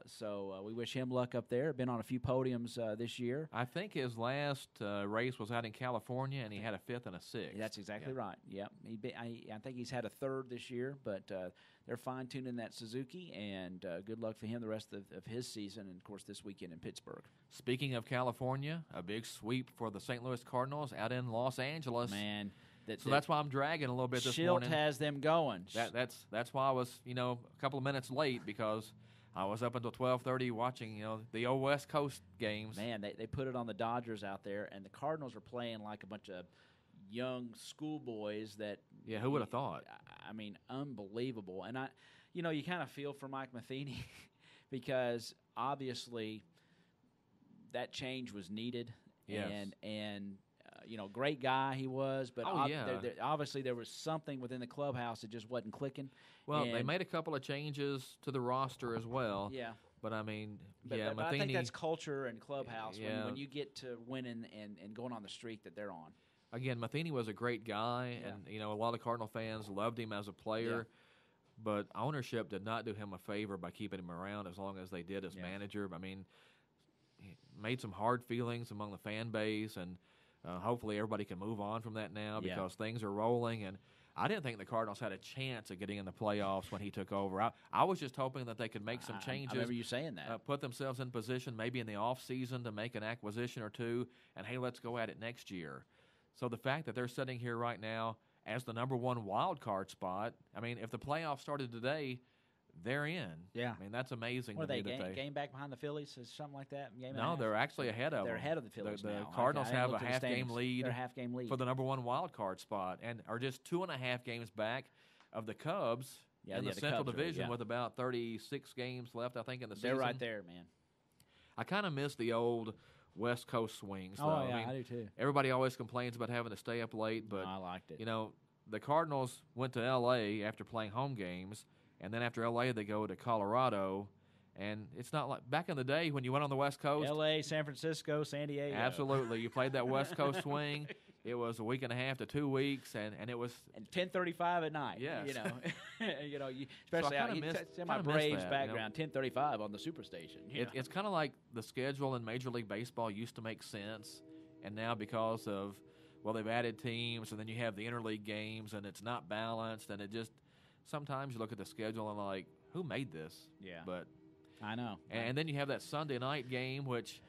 So we wish him luck up there. Been on a few podiums this year. I think his last race was out in California, and he had a 5th and a 6th. That's exactly right. Yeah, I think he's had a 3rd this year, but they're fine-tuning that Suzuki, and good luck for him the rest of his season, and, of course, this weekend in Pittsburgh. Speaking of California, a big sweep for the St. Louis Cardinals out in Los Angeles. Man. So that's why I'm dragging a little bit this Schilt morning. has them going. That's why I was, a couple of minutes late, because I was up until 12:30 watching, the old West Coast games. Man, they put it on the Dodgers out there, and the Cardinals are playing like a bunch of young schoolboys that. Yeah, who would have thought? I mean, unbelievable. And you kind of feel for Mike Matheny because obviously that change was needed. Yes. And great guy he was, but obviously there was something within the clubhouse that just wasn't clicking. Well, they made a couple of changes to the roster as well. Yeah. But, I mean, but Matheny, I think that's culture and clubhouse when you get to winning and going on the streak that they're on. Again, Matheny was a great guy, and, a lot of Cardinal fans loved him as a player. But ownership did not do him a favor by keeping him around as long as they did as manager. I mean, he made some hard feelings among the fan base, and hopefully everybody can move on from that now because things are rolling. And I didn't think the Cardinals had a chance of getting in the playoffs when he took over. I was just hoping that they could make some changes. I remember you saying that. Put themselves in position maybe in the offseason to make an acquisition or two, and, hey, let's go at it next year. So the fact that they're sitting here right now as the number 1 wild card spot, I mean, if the playoffs started today, they're in. Yeah. I mean, that's amazing. What are they, game back behind the Phillies, something like that? No, they're actually ahead of them. They're ahead of the Phillies now. The Cardinals have a half-game lead. They're a half-game lead for the number 1 wild card spot, and are just 2.5 games back of the Cubs in the Central Division with about 36 games left, I think, in the season. They're right there, man. I kind of miss the old West Coast swings. Oh, though. yeah, I mean, I do too. Everybody always complains about having to stay up late, but I liked it. The Cardinals went to L.A. after playing home games, and then after L.A. they go to Colorado. And it's not like back in the day when you went on the West Coast. L.A., San Francisco, San Diego. Absolutely. You played that West Coast swing. It was a week and a half to 2 weeks, and it was. And 10:35 at night. Yes. Especially my Braves background, 10:35 on the Superstation. It's kind of like the schedule in Major League Baseball used to make sense, and now because of, they've added teams, and then you have the interleague games, and it's not balanced, and it just, sometimes you look at the schedule and like, who made this? Yeah. But I know. And then you have that Sunday night game, which,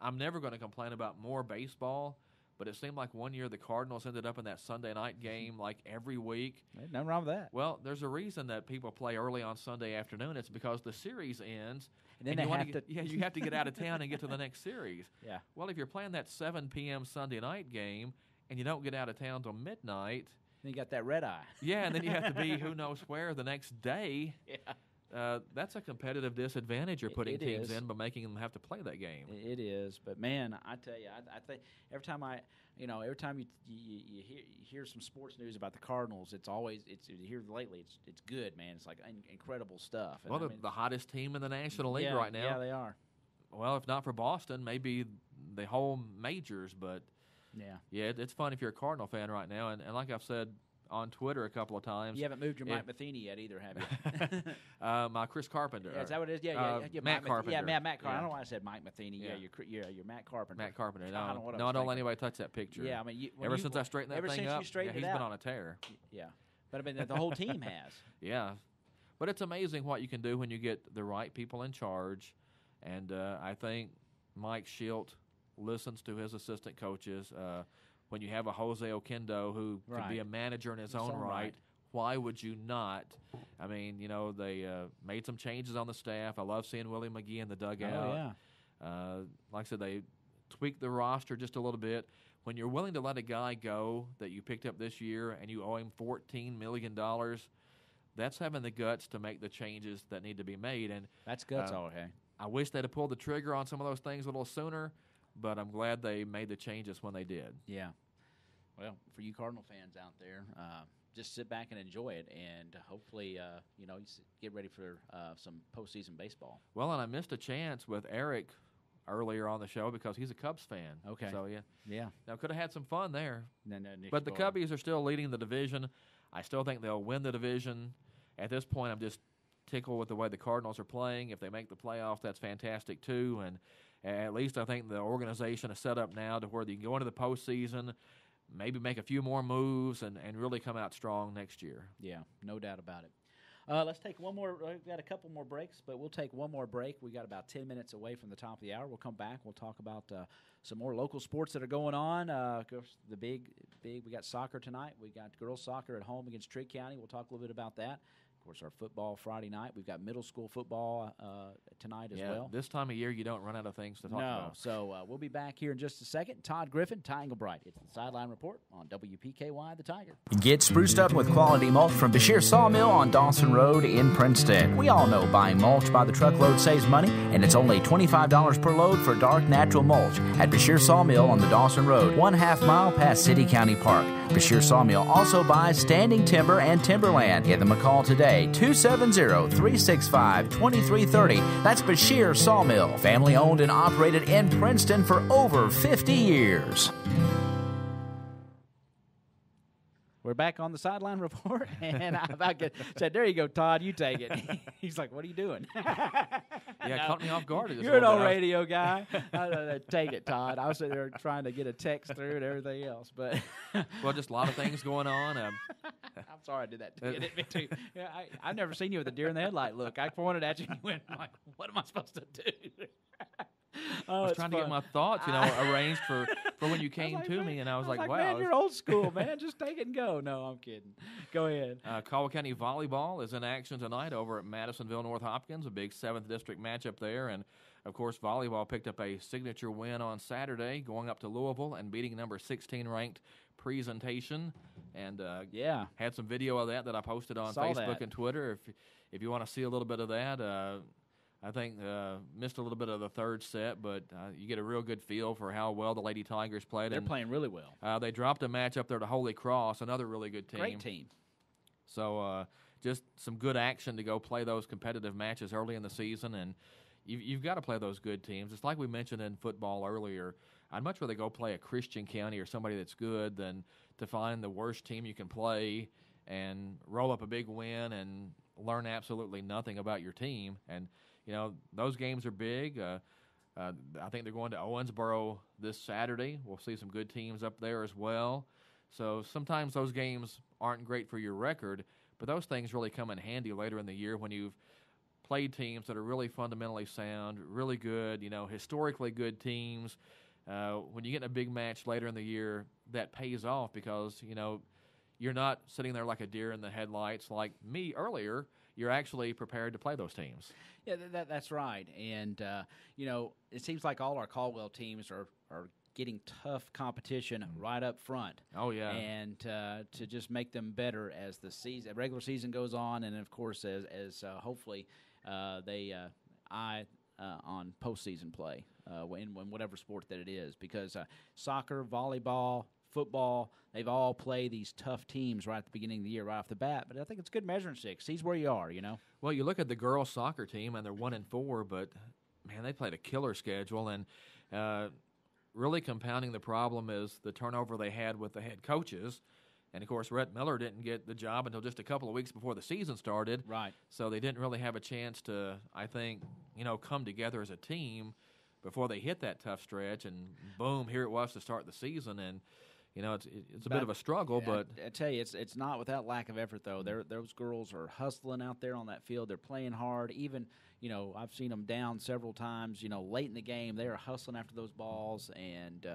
I'm never going to complain about more baseball, but it seemed like one year the Cardinals ended up in that Sunday night game like every week. There's nothing wrong with that. Well, there's a reason that people play early on Sunday afternoon. It's because the series ends, and then you have to get out of town and get to the next series. Yeah. Well, if you're playing that 7 p.m. Sunday night game and you don't get out of town till midnight, then you got that red eye. Yeah, and then you have to be who knows where the next day. Yeah. That's a competitive disadvantage you're putting teams in by making them have to play that game. It is, but man, I tell you, I think every time you hear some sports news about the Cardinals, here lately it's good, man. It's like incredible stuff. And they're the hottest team in the National League right now. Yeah, they are. Well, if not for Boston, maybe the whole majors, but yeah, it's fun if you're a Cardinal fan right now, and like I've said on Twitter a couple of times. You haven't moved your Mike Matheny yet either, have you? My Chris Carpenter. Yeah, is that what it is? Yeah, Matt Carpenter. Yeah, Matt Carpenter. I don't know why I said Mike Matheny. Yeah, you're Matt Carpenter. Matt Carpenter. No, I don't let anybody touch that picture. Yeah, I mean, ever since I straightened that thing up, he's been on a tear. Yeah, but I mean, the whole team has. Yeah, but it's amazing what you can do when you get the right people in charge, and I think Mike Schilt listens to his assistant coaches. When you have a Jose Oquendo who can be a manager in his own right, why would you not? I mean, they made some changes on the staff. I love seeing Willie McGee in the dugout. Oh, yeah. Like I said, they tweaked the roster just a little bit. when you're willing to let a guy go that you picked up this year and you owe him $14 million, that's having the guts to make the changes that need to be made. And that's guts, okay. I wish they'd have pulled the trigger on some of those things a little sooner, but I'm glad they made the changes when they did. Yeah. Well, for you Cardinal fans out there, just sit back and enjoy it, and hopefully, get ready for some postseason baseball. Well, and I missed a chance with Eric earlier on the show because he's a Cubs fan. Okay. So, yeah. Now, could have had some fun there. No, but the Cubbies are still leading the division. I still think they'll win the division. At this point, I'm just tickled with the way the Cardinals are playing. If they make the playoffs, that's fantastic too. And at least I think the organization is set up now to where they can go into the postseason, maybe make a few more moves, and really come out strong next year. Yeah, no doubt about it. Let's take one more. We've got a couple more breaks, but we'll take one more break. We got about 10 minutes away from the top of the hour. We'll come back. We'll talk about some more local sports that are going on. The big. We got soccer tonight. We got girls soccer at home against Trigg County. We'll talk a little bit about that. Of course, our football Friday night. We've got middle school football tonight as well. This time of year, you don't run out of things to talk about. So we'll be back here in just a second. Todd Griffin, Ty Englebright. It's the Sideline Report on WPKY, The Tiger. Get spruced up with quality mulch from Bashir Sawmill on Dawson Road in Princeton. We all know buying mulch by the truckload saves money, and it's only $25 per load for dark natural mulch at Bashir Sawmill on the Dawson Road, 1/2 mile past City County Park. Bashir Sawmill also buys standing timber and timberland. Give them a call today, 270-365-2330. That's Bashir Sawmill, family owned and operated in Princeton for over 50 years. We're back on the Sideline Report, and I about said, "There you go, Todd. You take it." He's like, "What are you doing?" Yeah, caught me off guard. You're an old radio guy. Take it, Todd. I was sitting there trying to get a text through and everything else, but well, just a lot of things going on. I'm sorry I did that to you. Didn't mean to. Yeah, I've never seen you with a deer in the headlight look. I pointed at you and you went like, "What am I supposed to do?" I was trying to get my thoughts, arranged for when you came to me, and I was like, wow. Man, you're old school, man. Just take it and go. No, I'm kidding. Go ahead. Caldwell County Volleyball is in action tonight over at Madisonville North Hopkins, a big 7th District matchup there. And, of course, volleyball picked up a signature win on Saturday, going up to Louisville and beating number 16-ranked Presentation. And, had some video of that I posted on Facebook and Twitter. If you want to see a little bit of that, I think missed a little bit of the third set, but you get a real good feel for how well the Lady Tigers played. They're playing really well. They dropped a match up there to Holy Cross, another really good team. Great team. So just some good action to go play those competitive matches early in the season, and you've got to play those good teams. It's like we mentioned in football earlier. I'd much rather go play a Christian County or somebody that's good than to find the worst team you can play and roll up a big win and learn absolutely nothing about your team. And those games are big. I think they're going to Owensboro this Saturday. We'll see some good teams up there as well. So sometimes those games aren't great for your record, but those things really come in handy later in the year when you've played teams that are really fundamentally sound, really good, historically good teams. When you get in a big match later in the year, that pays off because, you're not sitting there like a deer in the headlights like me earlier. You're actually prepared to play those teams. Yeah, that's right. And, it seems like all our Caldwell teams are getting tough competition right up front. Oh, yeah. And to just make them better as the regular season goes on, and, of course, as hopefully they eye on postseason play in whatever sport that it is. Because soccer, volleyball, football, they've all played these tough teams right at the beginning of the year, right off the bat. But I think it's a good measuring stick. Sees where you are, Well, you look at the girls' soccer team, and they're 1-4, but, man, they played a killer schedule. And really compounding the problem is the turnover they had with the head coaches. And, of course, Rhett Miller didn't get the job until just a couple of weeks before the season started. Right. So they didn't really have a chance to, I think, come together as a team before they hit that tough stretch. And, boom, here it was to start the season. And, it's a bit of a struggle, but I tell you, it's not without lack of effort though. Those girls are hustling out there on that field. They're playing hard. Even I've seen them down several times. Late in the game, they are hustling after those balls. And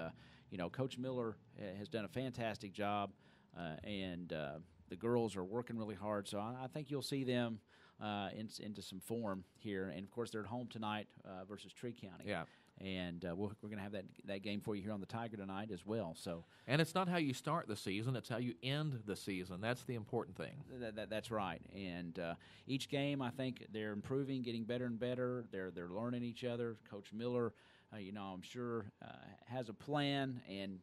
Coach Miller has done a fantastic job, and the girls are working really hard. So I think you'll see them into some form here. And of course, they're at home tonight versus Trigg County. Yeah. And we're going to have that game for you here on the Tiger tonight as well. So, and it's not how you start the season; it's how you end the season. That's the important thing. That's right. And each game, I think they're improving, getting better and better. They're learning each other. Coach Miller, I'm sure has a plan and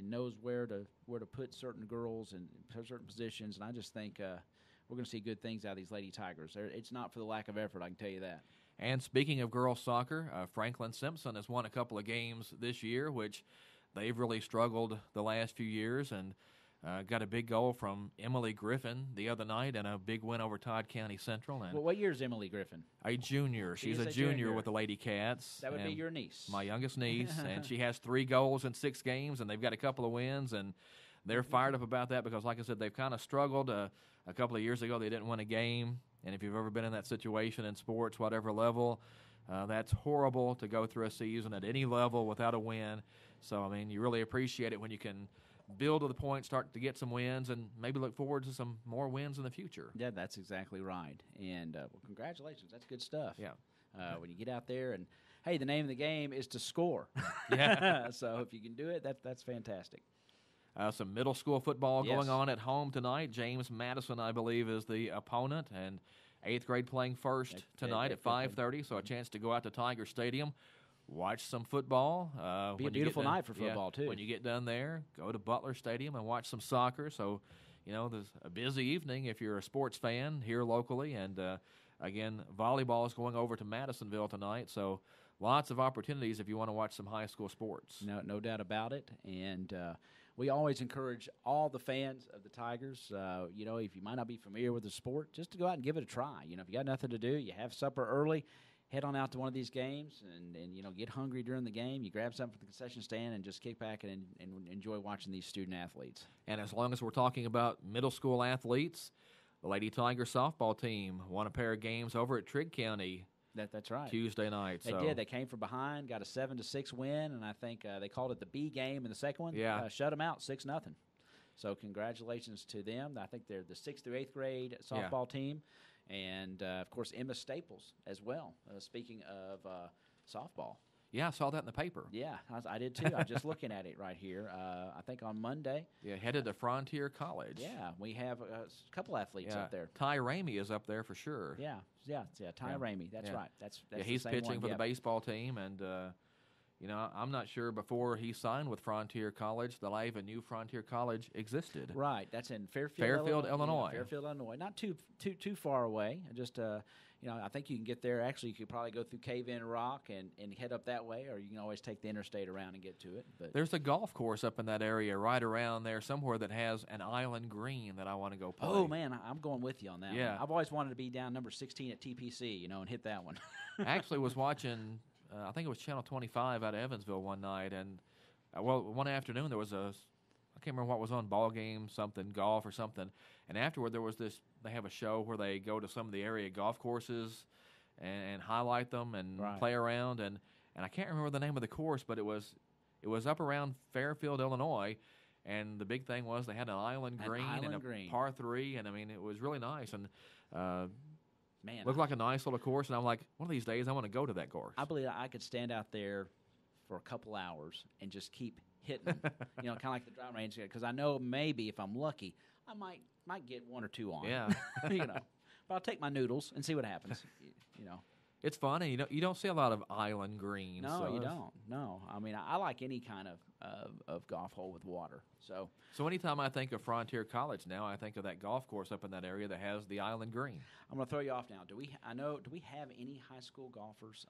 knows where to put certain girls in certain positions. And I just think we're going to see good things out of these Lady Tigers. It's not for the lack of effort, I can tell you that. And speaking of girls soccer, Franklin Simpson has won a couple of games this year, which they've really struggled the last few years, and got a big goal from Emily Griffin the other night and a big win over Todd County Central. And what year is Emily Griffin? A junior. She's a junior with the Lady Cats. That would be your niece. My youngest niece, and she has 3 goals in 6 games, and they've got a couple of wins, and they're fired up about that because, like I said, they've kind of struggled. A couple of years ago, they didn't win a game. And if you've ever been in that situation in sports, whatever level, that's horrible to go through a season at any level without a win. So, I mean, you really appreciate it when you can build to the point, start to get some wins, and maybe look forward to some more wins in the future. Yeah, that's exactly right. And, well, congratulations. That's good stuff. Yeah. When you get out there and, hey, the name of the game is to score. Yeah. So if you can do it, that's fantastic. Some middle school football going on at home tonight. James Madison, I believe, is the opponent, and 8th grade playing first tonight at 5:30, so a chance to go out to Tiger Stadium, watch some football. Be a beautiful night for football, too. When you get done there, go to Butler Stadium and watch some soccer. So, there's a busy evening if you're a sports fan here locally. And, again, volleyball is going over to Madisonville tonight, so lots of opportunities if you want to watch some high school sports. No doubt about it. And we always encourage all the fans of the Tigers, if you might not be familiar with the sport, just to go out and give it a try. If you got nothing to do, you have supper early, head on out to one of these games and get hungry during the game. You grab something from the concession stand and just kick back and enjoy watching these student athletes. And as long as we're talking about middle school athletes, the Lady Tiger softball team won a pair of games over at Trigg County. That's right. Tuesday night. They did. They came from behind, got a 7-6 win, and I think they called it the B game in the second one. Yeah. Shut them out 6-0. So congratulations to them. I think they're the 6th through 8th grade softball team. And, of course, Emma Staples as well, speaking of softball. Yeah, I saw that in the paper. Yeah, I did too. I'm just looking at it right here. I think on Monday. Yeah, headed to Frontier College. Yeah, we have a couple athletes up there. Ty Ramey is up there for sure. Yeah, Ty Ramey. That's right. That's he's pitching for the baseball team, and I'm not sure before he signed with Frontier College that I even knew Frontier College existed. Right, that's in Fairfield, Illinois. Yeah, Fairfield, Illinois. Not too far away. Just I think you can get there. Actually, you could probably go through Cave In Rock and head up that way, or you can always take the interstate around and get to it. But there's a golf course up in that area right around there somewhere that has an island green that I want to go play. Oh, man, I'm going with you on that one. I've always wanted to be down number 16 at TPC, and hit that one. I actually was watching, I think it was Channel 25 out of Evansville one night, and, one afternoon there was I can't remember what was on, ball game, something, golf or something. And afterward, there was they have a show where they go to some of the area golf courses and highlight them and play around. And I can't remember the name of the course, but it was up around Fairfield, Illinois. And the big thing was they had an island green and a par 3. And, I mean, it was really nice. And looked like a nice little course. And I'm like, one of these days I want to go to that course. I believe I could stand out there for a couple hours and just keep hitting, kind of like the driving range, because I know maybe if I'm lucky, I might get 1 or 2 on. Yeah, but I'll take my noodles and see what happens. It's fun, and you don't see a lot of island greens. No, so you don't. No, I mean I like any kind of golf hole with water. So anytime I think of Frontier College now, I think of that golf course up in that area that has the island green. I'm going to throw you off now. Do we have any high school golfers?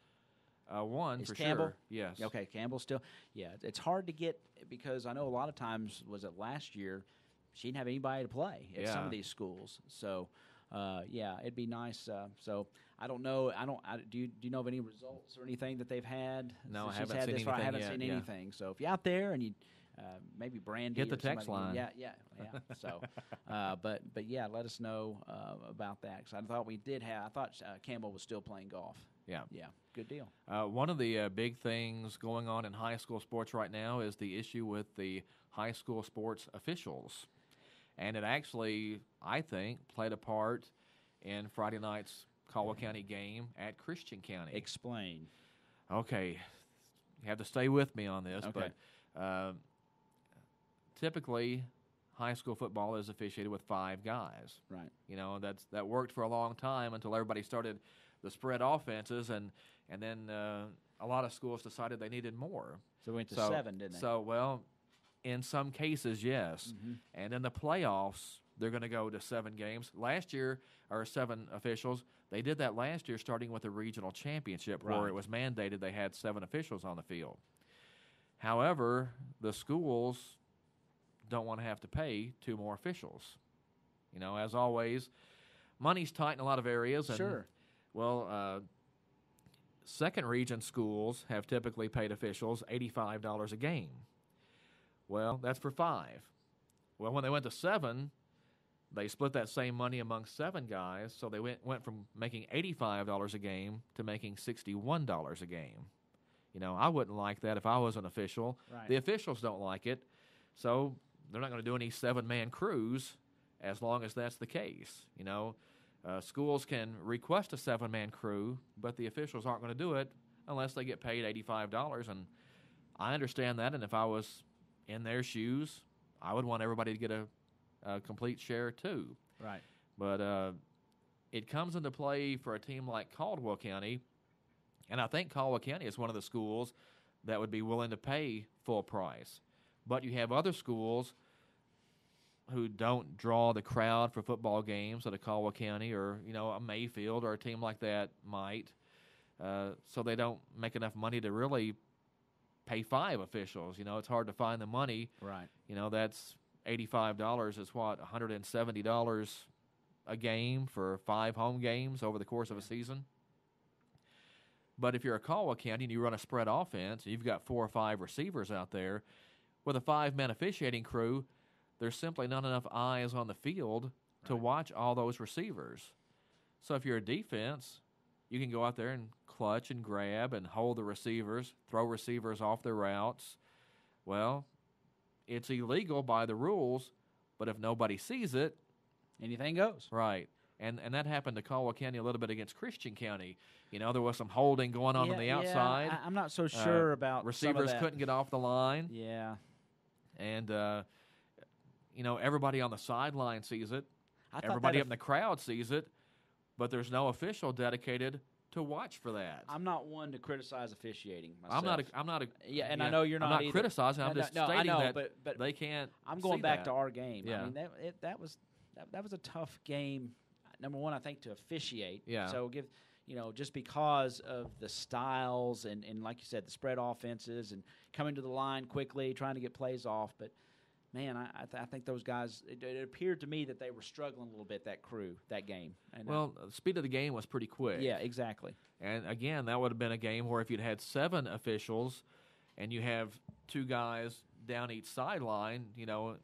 One is for Campbell? Sure. Yes. Okay, Campbell still. Yeah, it's hard to get because I know a lot of times was it last year she didn't have anybody to play at some of these schools. So, it'd be nice. So I don't know. Do you know of any results or anything that they've had? No, I haven't seen anything I haven't yet, seen anything. So if you're out there and you maybe Brandy hit the or text somebody, line. Yeah. So, but yeah, let us know about that because I thought we did have. I thought Campbell was still playing golf. Yeah. Good deal. One of the big things going on in high school sports right now is the issue with the high school sports officials. And it actually, I think, played a part in Friday night's Caldwell County game at Christian County. Explain. Okay. you have to stay with me on this, Okay. but typically high school football is officiated with 5 guys. Right. You know, that worked for a long time until everybody started the spread offenses, and then a lot of schools decided they needed more. So we went to 7, didn't they? So, well, in some cases, yes. Mm-hmm. And in the playoffs, they're going to go to 7 games. Last year, or 7 officials, they did that last year starting with the regional championship where Right. it was mandated they had 7 officials on the field. However, the schools don't want to have to pay 2 more officials. You know, as always, money's tight in a lot of areas. And, Sure. Well, second region schools have typically paid officials $85 a game. Well, that's for 5. Well, when they went to 7, they split that same money among 7 guys, so they went from making $85 a game to making $61 a game. You know, I wouldn't like that if I was an official. Right. The officials don't like it, so they're not going to do any 7-man crews as long as that's the case. You know, schools can request a 7-man crew, but the officials aren't going to do it unless they get paid $85, and I understand that, and if I was in their shoes, I would want everybody to get a complete share too. Right. But it comes into play for a team like Caldwell County, and I think Caldwell County is one of the schools that would be willing to pay full price. But you have other schools who don't draw the crowd for football games that a Caldwell County or, you know, a Mayfield or a team like that might. So they don't make enough money to really pay 5 officials. You know, it's hard to find the money. Right. You know, that's $85 is what, $170 a game for 5 home games over the course of a season. But if you're a Caldwell County and you run a spread offense and you've got 4 or 5 receivers out there, with a 5-man officiating crew, there's simply not enough eyes on the field to watch all those receivers. So if you're a defense, you can go out there and clutch and grab and hold the receivers, throw receivers off their routes. Well, it's illegal by the rules, but if nobody sees it, anything goes. Right. And that happened to Caldwell County a little bit against Christian County. You know, there was some holding going on the outside. Yeah, I'm not so sure about receivers some of that. couldn't get off the line. Yeah. And, you know, everybody on the sideline sees it. I thought Everybody that up in the crowd sees it, but there's no official dedicated to watch for that. I'm not one to criticize officiating myself. I'm not a yeah, and I know you're not I'm not either. criticizing. I'm just stating I know, that but they can't. I'm going see back that. to our game. Yeah. I mean, that was a tough game. Number one, I think, to officiate. Yeah. So just because of the styles and like you said, the spread offenses and coming to the line quickly, trying to get plays off. But man, I think those guys. It appeared to me that they were struggling a little bit. That crew, that game. And, Well, the speed of the game was pretty quick. yeah, exactly. And again, that would have been a game where if you'd had 7 officials, and you have 2 guys down each sideline, you know,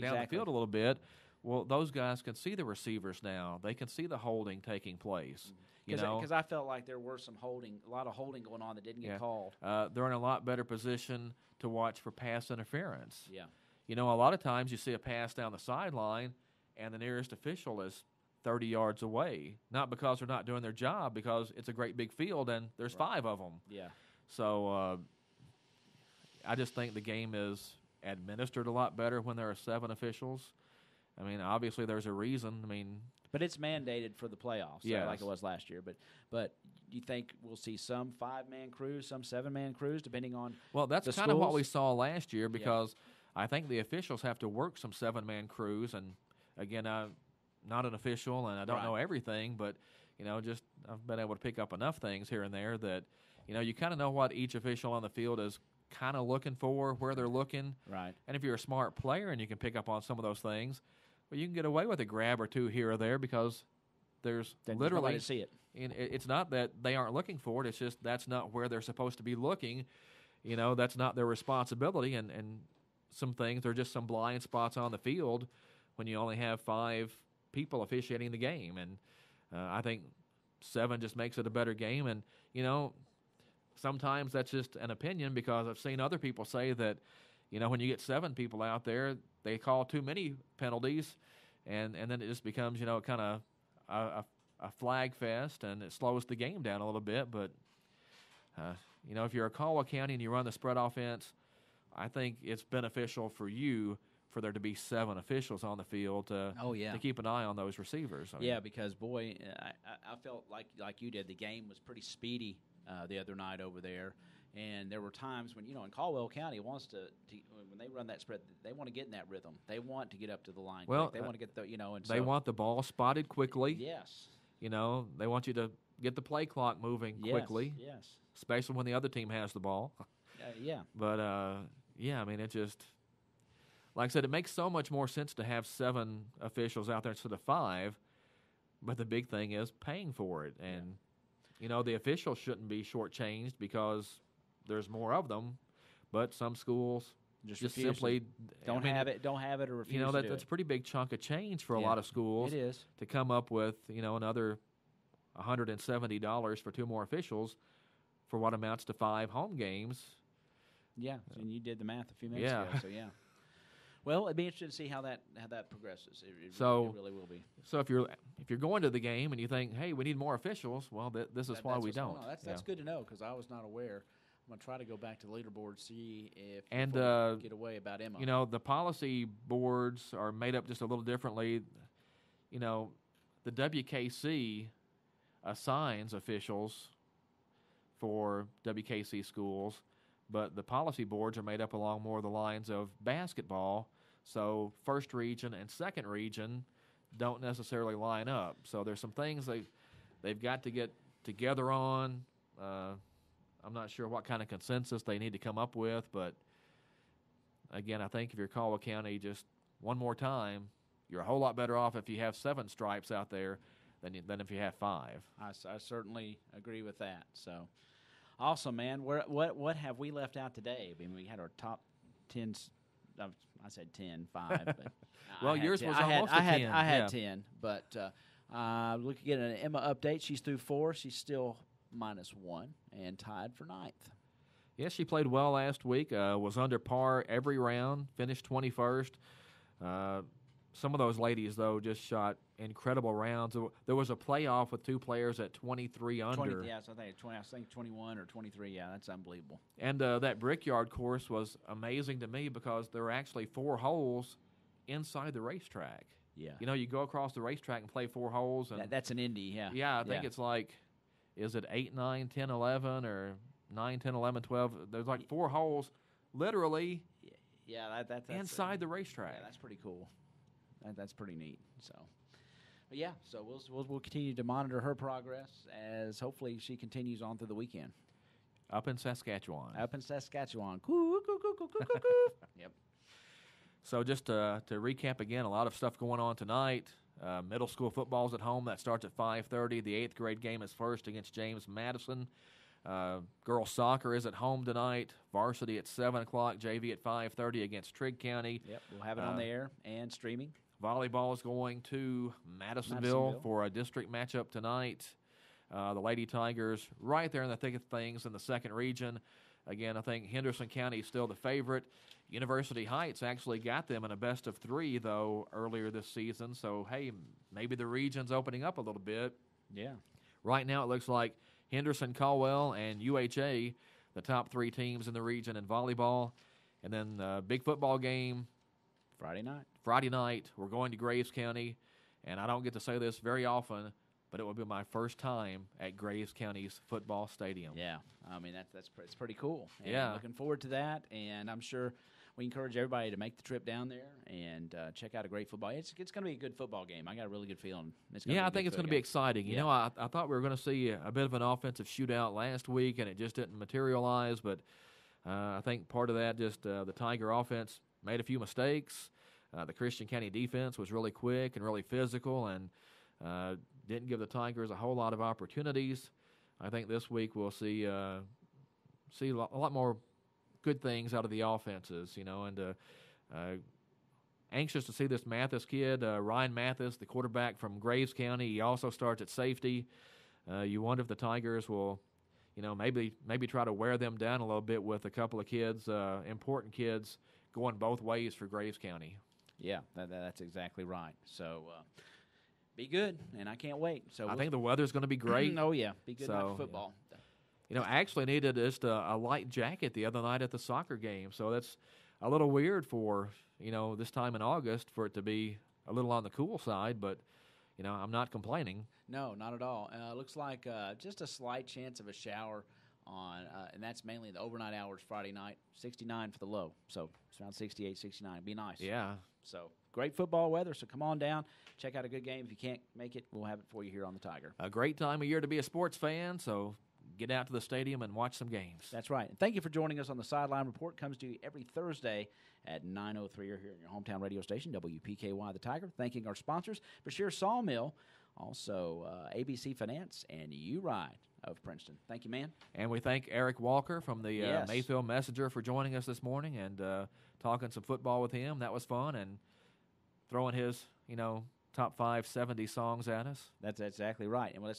down the field a little bit. Well, those guys can see the receivers now. They can see the holding taking place. You know, Because I felt like there were a lot of holding going on that didn't get called. they're in a lot better position to watch for pass interference. Yeah. You know, a lot of times you see a pass down the sideline, and the nearest official is 30 yards away. Not because they're not doing their job, because it's a great big field and there's 5 of them. Yeah. So I just think the game is administered a lot better when there are 7 officials. I mean, obviously there's a reason. I mean, but it's mandated for the playoffs, yes. like it was last year. But you think we'll see some 5-man crews, some 7-man crews, depending on well, that's the kind of what schools? we saw last year because I think the officials have to work some 7-man crews. And again, I'm not an official and I don't know everything, but you know, just I've been able to pick up enough things here and there that you know you kind of know what each official on the field is kind of looking for, where they're looking. Right. And if you're a smart player and you can pick up on some of those things, well, you can get away with a grab or 2 here or there because there's literally to see it. It's not that they aren't looking for it. It's just that's not where they're supposed to be looking. You know, that's not their responsibility. And some things are just some blind spots on the field when you only have 5 people officiating the game. And I think 7 just makes it a better game. And, you know, sometimes that's just an opinion because I've seen other people say that, you know, when you get 7 people out there, they call too many penalties, and then it just becomes, you know, kind of a flag fest, and it slows the game down a little bit. But If you're a Caldwell County and you run the spread offense, I think it's beneficial for you for there to be 7 officials on the field to keep an eye on those receivers. Because, boy, I felt like you did. The game was pretty speedy the other night over there. And there were times when, in Caldwell County wants to when they run that spread, they want to get in that rhythm. They want to get up to the line. Well, they want to get and they want the ball spotted quickly. Yes. They want you to get the play clock moving quickly. Yes. Especially when the other team has the ball. But, it just, like I said, it makes so much more sense to have 7 officials out there instead of 5. But the big thing is paying for it. And, the officials shouldn't be shortchanged because there's more of them. But some schools just simply don't have it or refuse to do it. That's a pretty big chunk of change for a lot of schools. It is. To come up with, another $170 for 2 more officials for what amounts to 5 home games. Yeah, and you did the math a few minutes ago, so yeah. Well, it'd be interesting to see how that progresses. It really will be. So if you're going to the game and you think, hey, we need more officials, well, this is why we don't. That's good to know because I was not aware. I'm going to try to go back to the leaderboard, see if we get away about Emma. The policy boards are made up just a little differently. The WKC assigns officials for WKC schools, but the policy boards are made up along more of the lines of basketball, so first region and second region don't necessarily line up. So there's some things they've got to get together on. I'm not sure what kind of consensus they need to come up with, but again, I think if you're Caldwell County, just one more time, you're a whole lot better off if you have 7 stripes out there than if you have 5. I certainly agree with that. So, awesome, man. What have we left out today? I mean, we had our top 10. I said 10, 5. But well, yours was almost a 10. I had 10, but looking at an Emma update, she's through 4. She's still -1 and tied for 9th. Yes, she played well last week. Was under par every round. Finished 21st. Some of those ladies, though, just shot incredible rounds. There was a playoff with 2 players at 23 under. I think 21 or 23. Yeah, that's unbelievable. And that Brickyard course was amazing to me because there were actually 4 holes inside the racetrack. Yeah. You go across the racetrack and play 4 holes. And that's an Indy, yeah. Yeah, I think it's like, is it 8, 9, 10, 11, or 9, 10, 11, 12? There's like 4 holes literally that's inside the racetrack. Yeah, that's pretty cool. That's pretty neat. So, but yeah, so we'll continue to monitor her progress as hopefully she continues on through the weekend. Up in Saskatchewan. Yep. So just to recap again, a lot of stuff going on tonight. Middle school football's at home. That starts at 5:30. The 8th grade game is first against James Madison. Girls soccer is at home tonight. Varsity at 7 o'clock. JV at 5:30 against Trigg County. Yep, we'll have it on the air and streaming. Volleyball is going to Madisonville for a district matchup tonight. The Lady Tigers right there in the thick of things in the second region. Again, I think Henderson County is still the favorite. University Heights actually got them in a best-of-3, though, earlier this season. So, hey, maybe the region's opening up a little bit. Yeah. Right now it looks like Henderson, Caldwell, and UHA, the top 3 teams in the region in volleyball. And then the big football game. Friday night, we're going to Graves County. And I don't get to say this very often, but it will be my first time at Graves County's football stadium. Yeah, I mean, that's pretty cool. And yeah. Looking forward to that, and I'm sure we encourage everybody to make the trip down there and check out a great football. It's going to be a good football game. I got a really good feeling. I think it's going to be exciting. You know, I thought we were going to see a bit of an offensive shootout last week, and it just didn't materialize. But I think part of that just the Tiger offense made a few mistakes. The Christian County defense was really quick and really physical and didn't give the Tigers a whole lot of opportunities. I think this week we'll see a lot more good things out of the offenses, and anxious to see this Mathis kid, Ryan Mathis, the quarterback from Graves County. He also starts at safety. You wonder if the Tigers will, maybe try to wear them down a little bit with a couple of kids, important kids, going both ways for Graves County. Yeah, that's exactly right. So be good, and I can't wait. So I think the weather's going to be great. Oh, yeah, be good night for football. actually needed just a light jacket the other night at the soccer game. So that's a little weird for, this time in August for it to be a little on the cool side, but, I'm not complaining. No, not at all. Looks like just a slight chance of a shower and that's mainly the overnight hours Friday night, 69 for the low. So it's around 68, 69. It'd be nice. Yeah. So great football weather, so come on down. Check out a good game. If you can't make it, we'll have it for you here on the Tiger. A great time of year to be a sports fan, so get out to the stadium and watch some games. That's right. And thank you for joining us on the Sideline Report. Comes to you every Thursday at 9:03 here in your hometown radio station, WPKY The Tiger. Thanking our sponsors, Bashir Sawmill, also ABC Finance, and U-Ride of Princeton. Thank you, man. And we thank Eric Walker from the Mayfield Messenger for joining us this morning and talking some football with him. That was fun, and throwing his, top 5 70 songs at us. That's exactly right. And we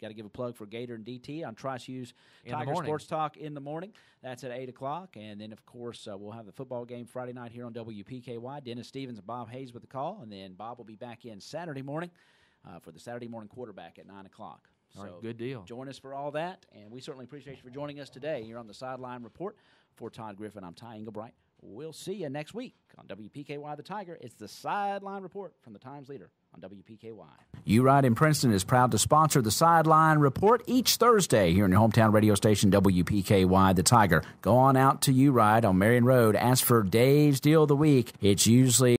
got to give a plug for Gator and DT on Tri-Hughes Tiger Sports Talk in the morning. That's at 8 o'clock. And then, of course, we'll have the football game Friday night here on WPKY. Dennis Stevens and Bob Hayes with the call. And then Bob will be back in Saturday morning for the Saturday morning quarterback at 9 o'clock. All right, good deal. Join us for all that. And we certainly appreciate you for joining us today. You're on the Sideline Report. For Todd Griffin, I'm Ty Engelbright. We'll see you next week on WPKY The Tiger. It's the Sideline Report from the Times Leader on WPKY. U-Ride in Princeton is proud to sponsor the Sideline Report each Thursday here in your hometown radio station, WPKY The Tiger. Go on out to U-Ride on Marion Road. Ask for Dave's Deal of the Week. It's usually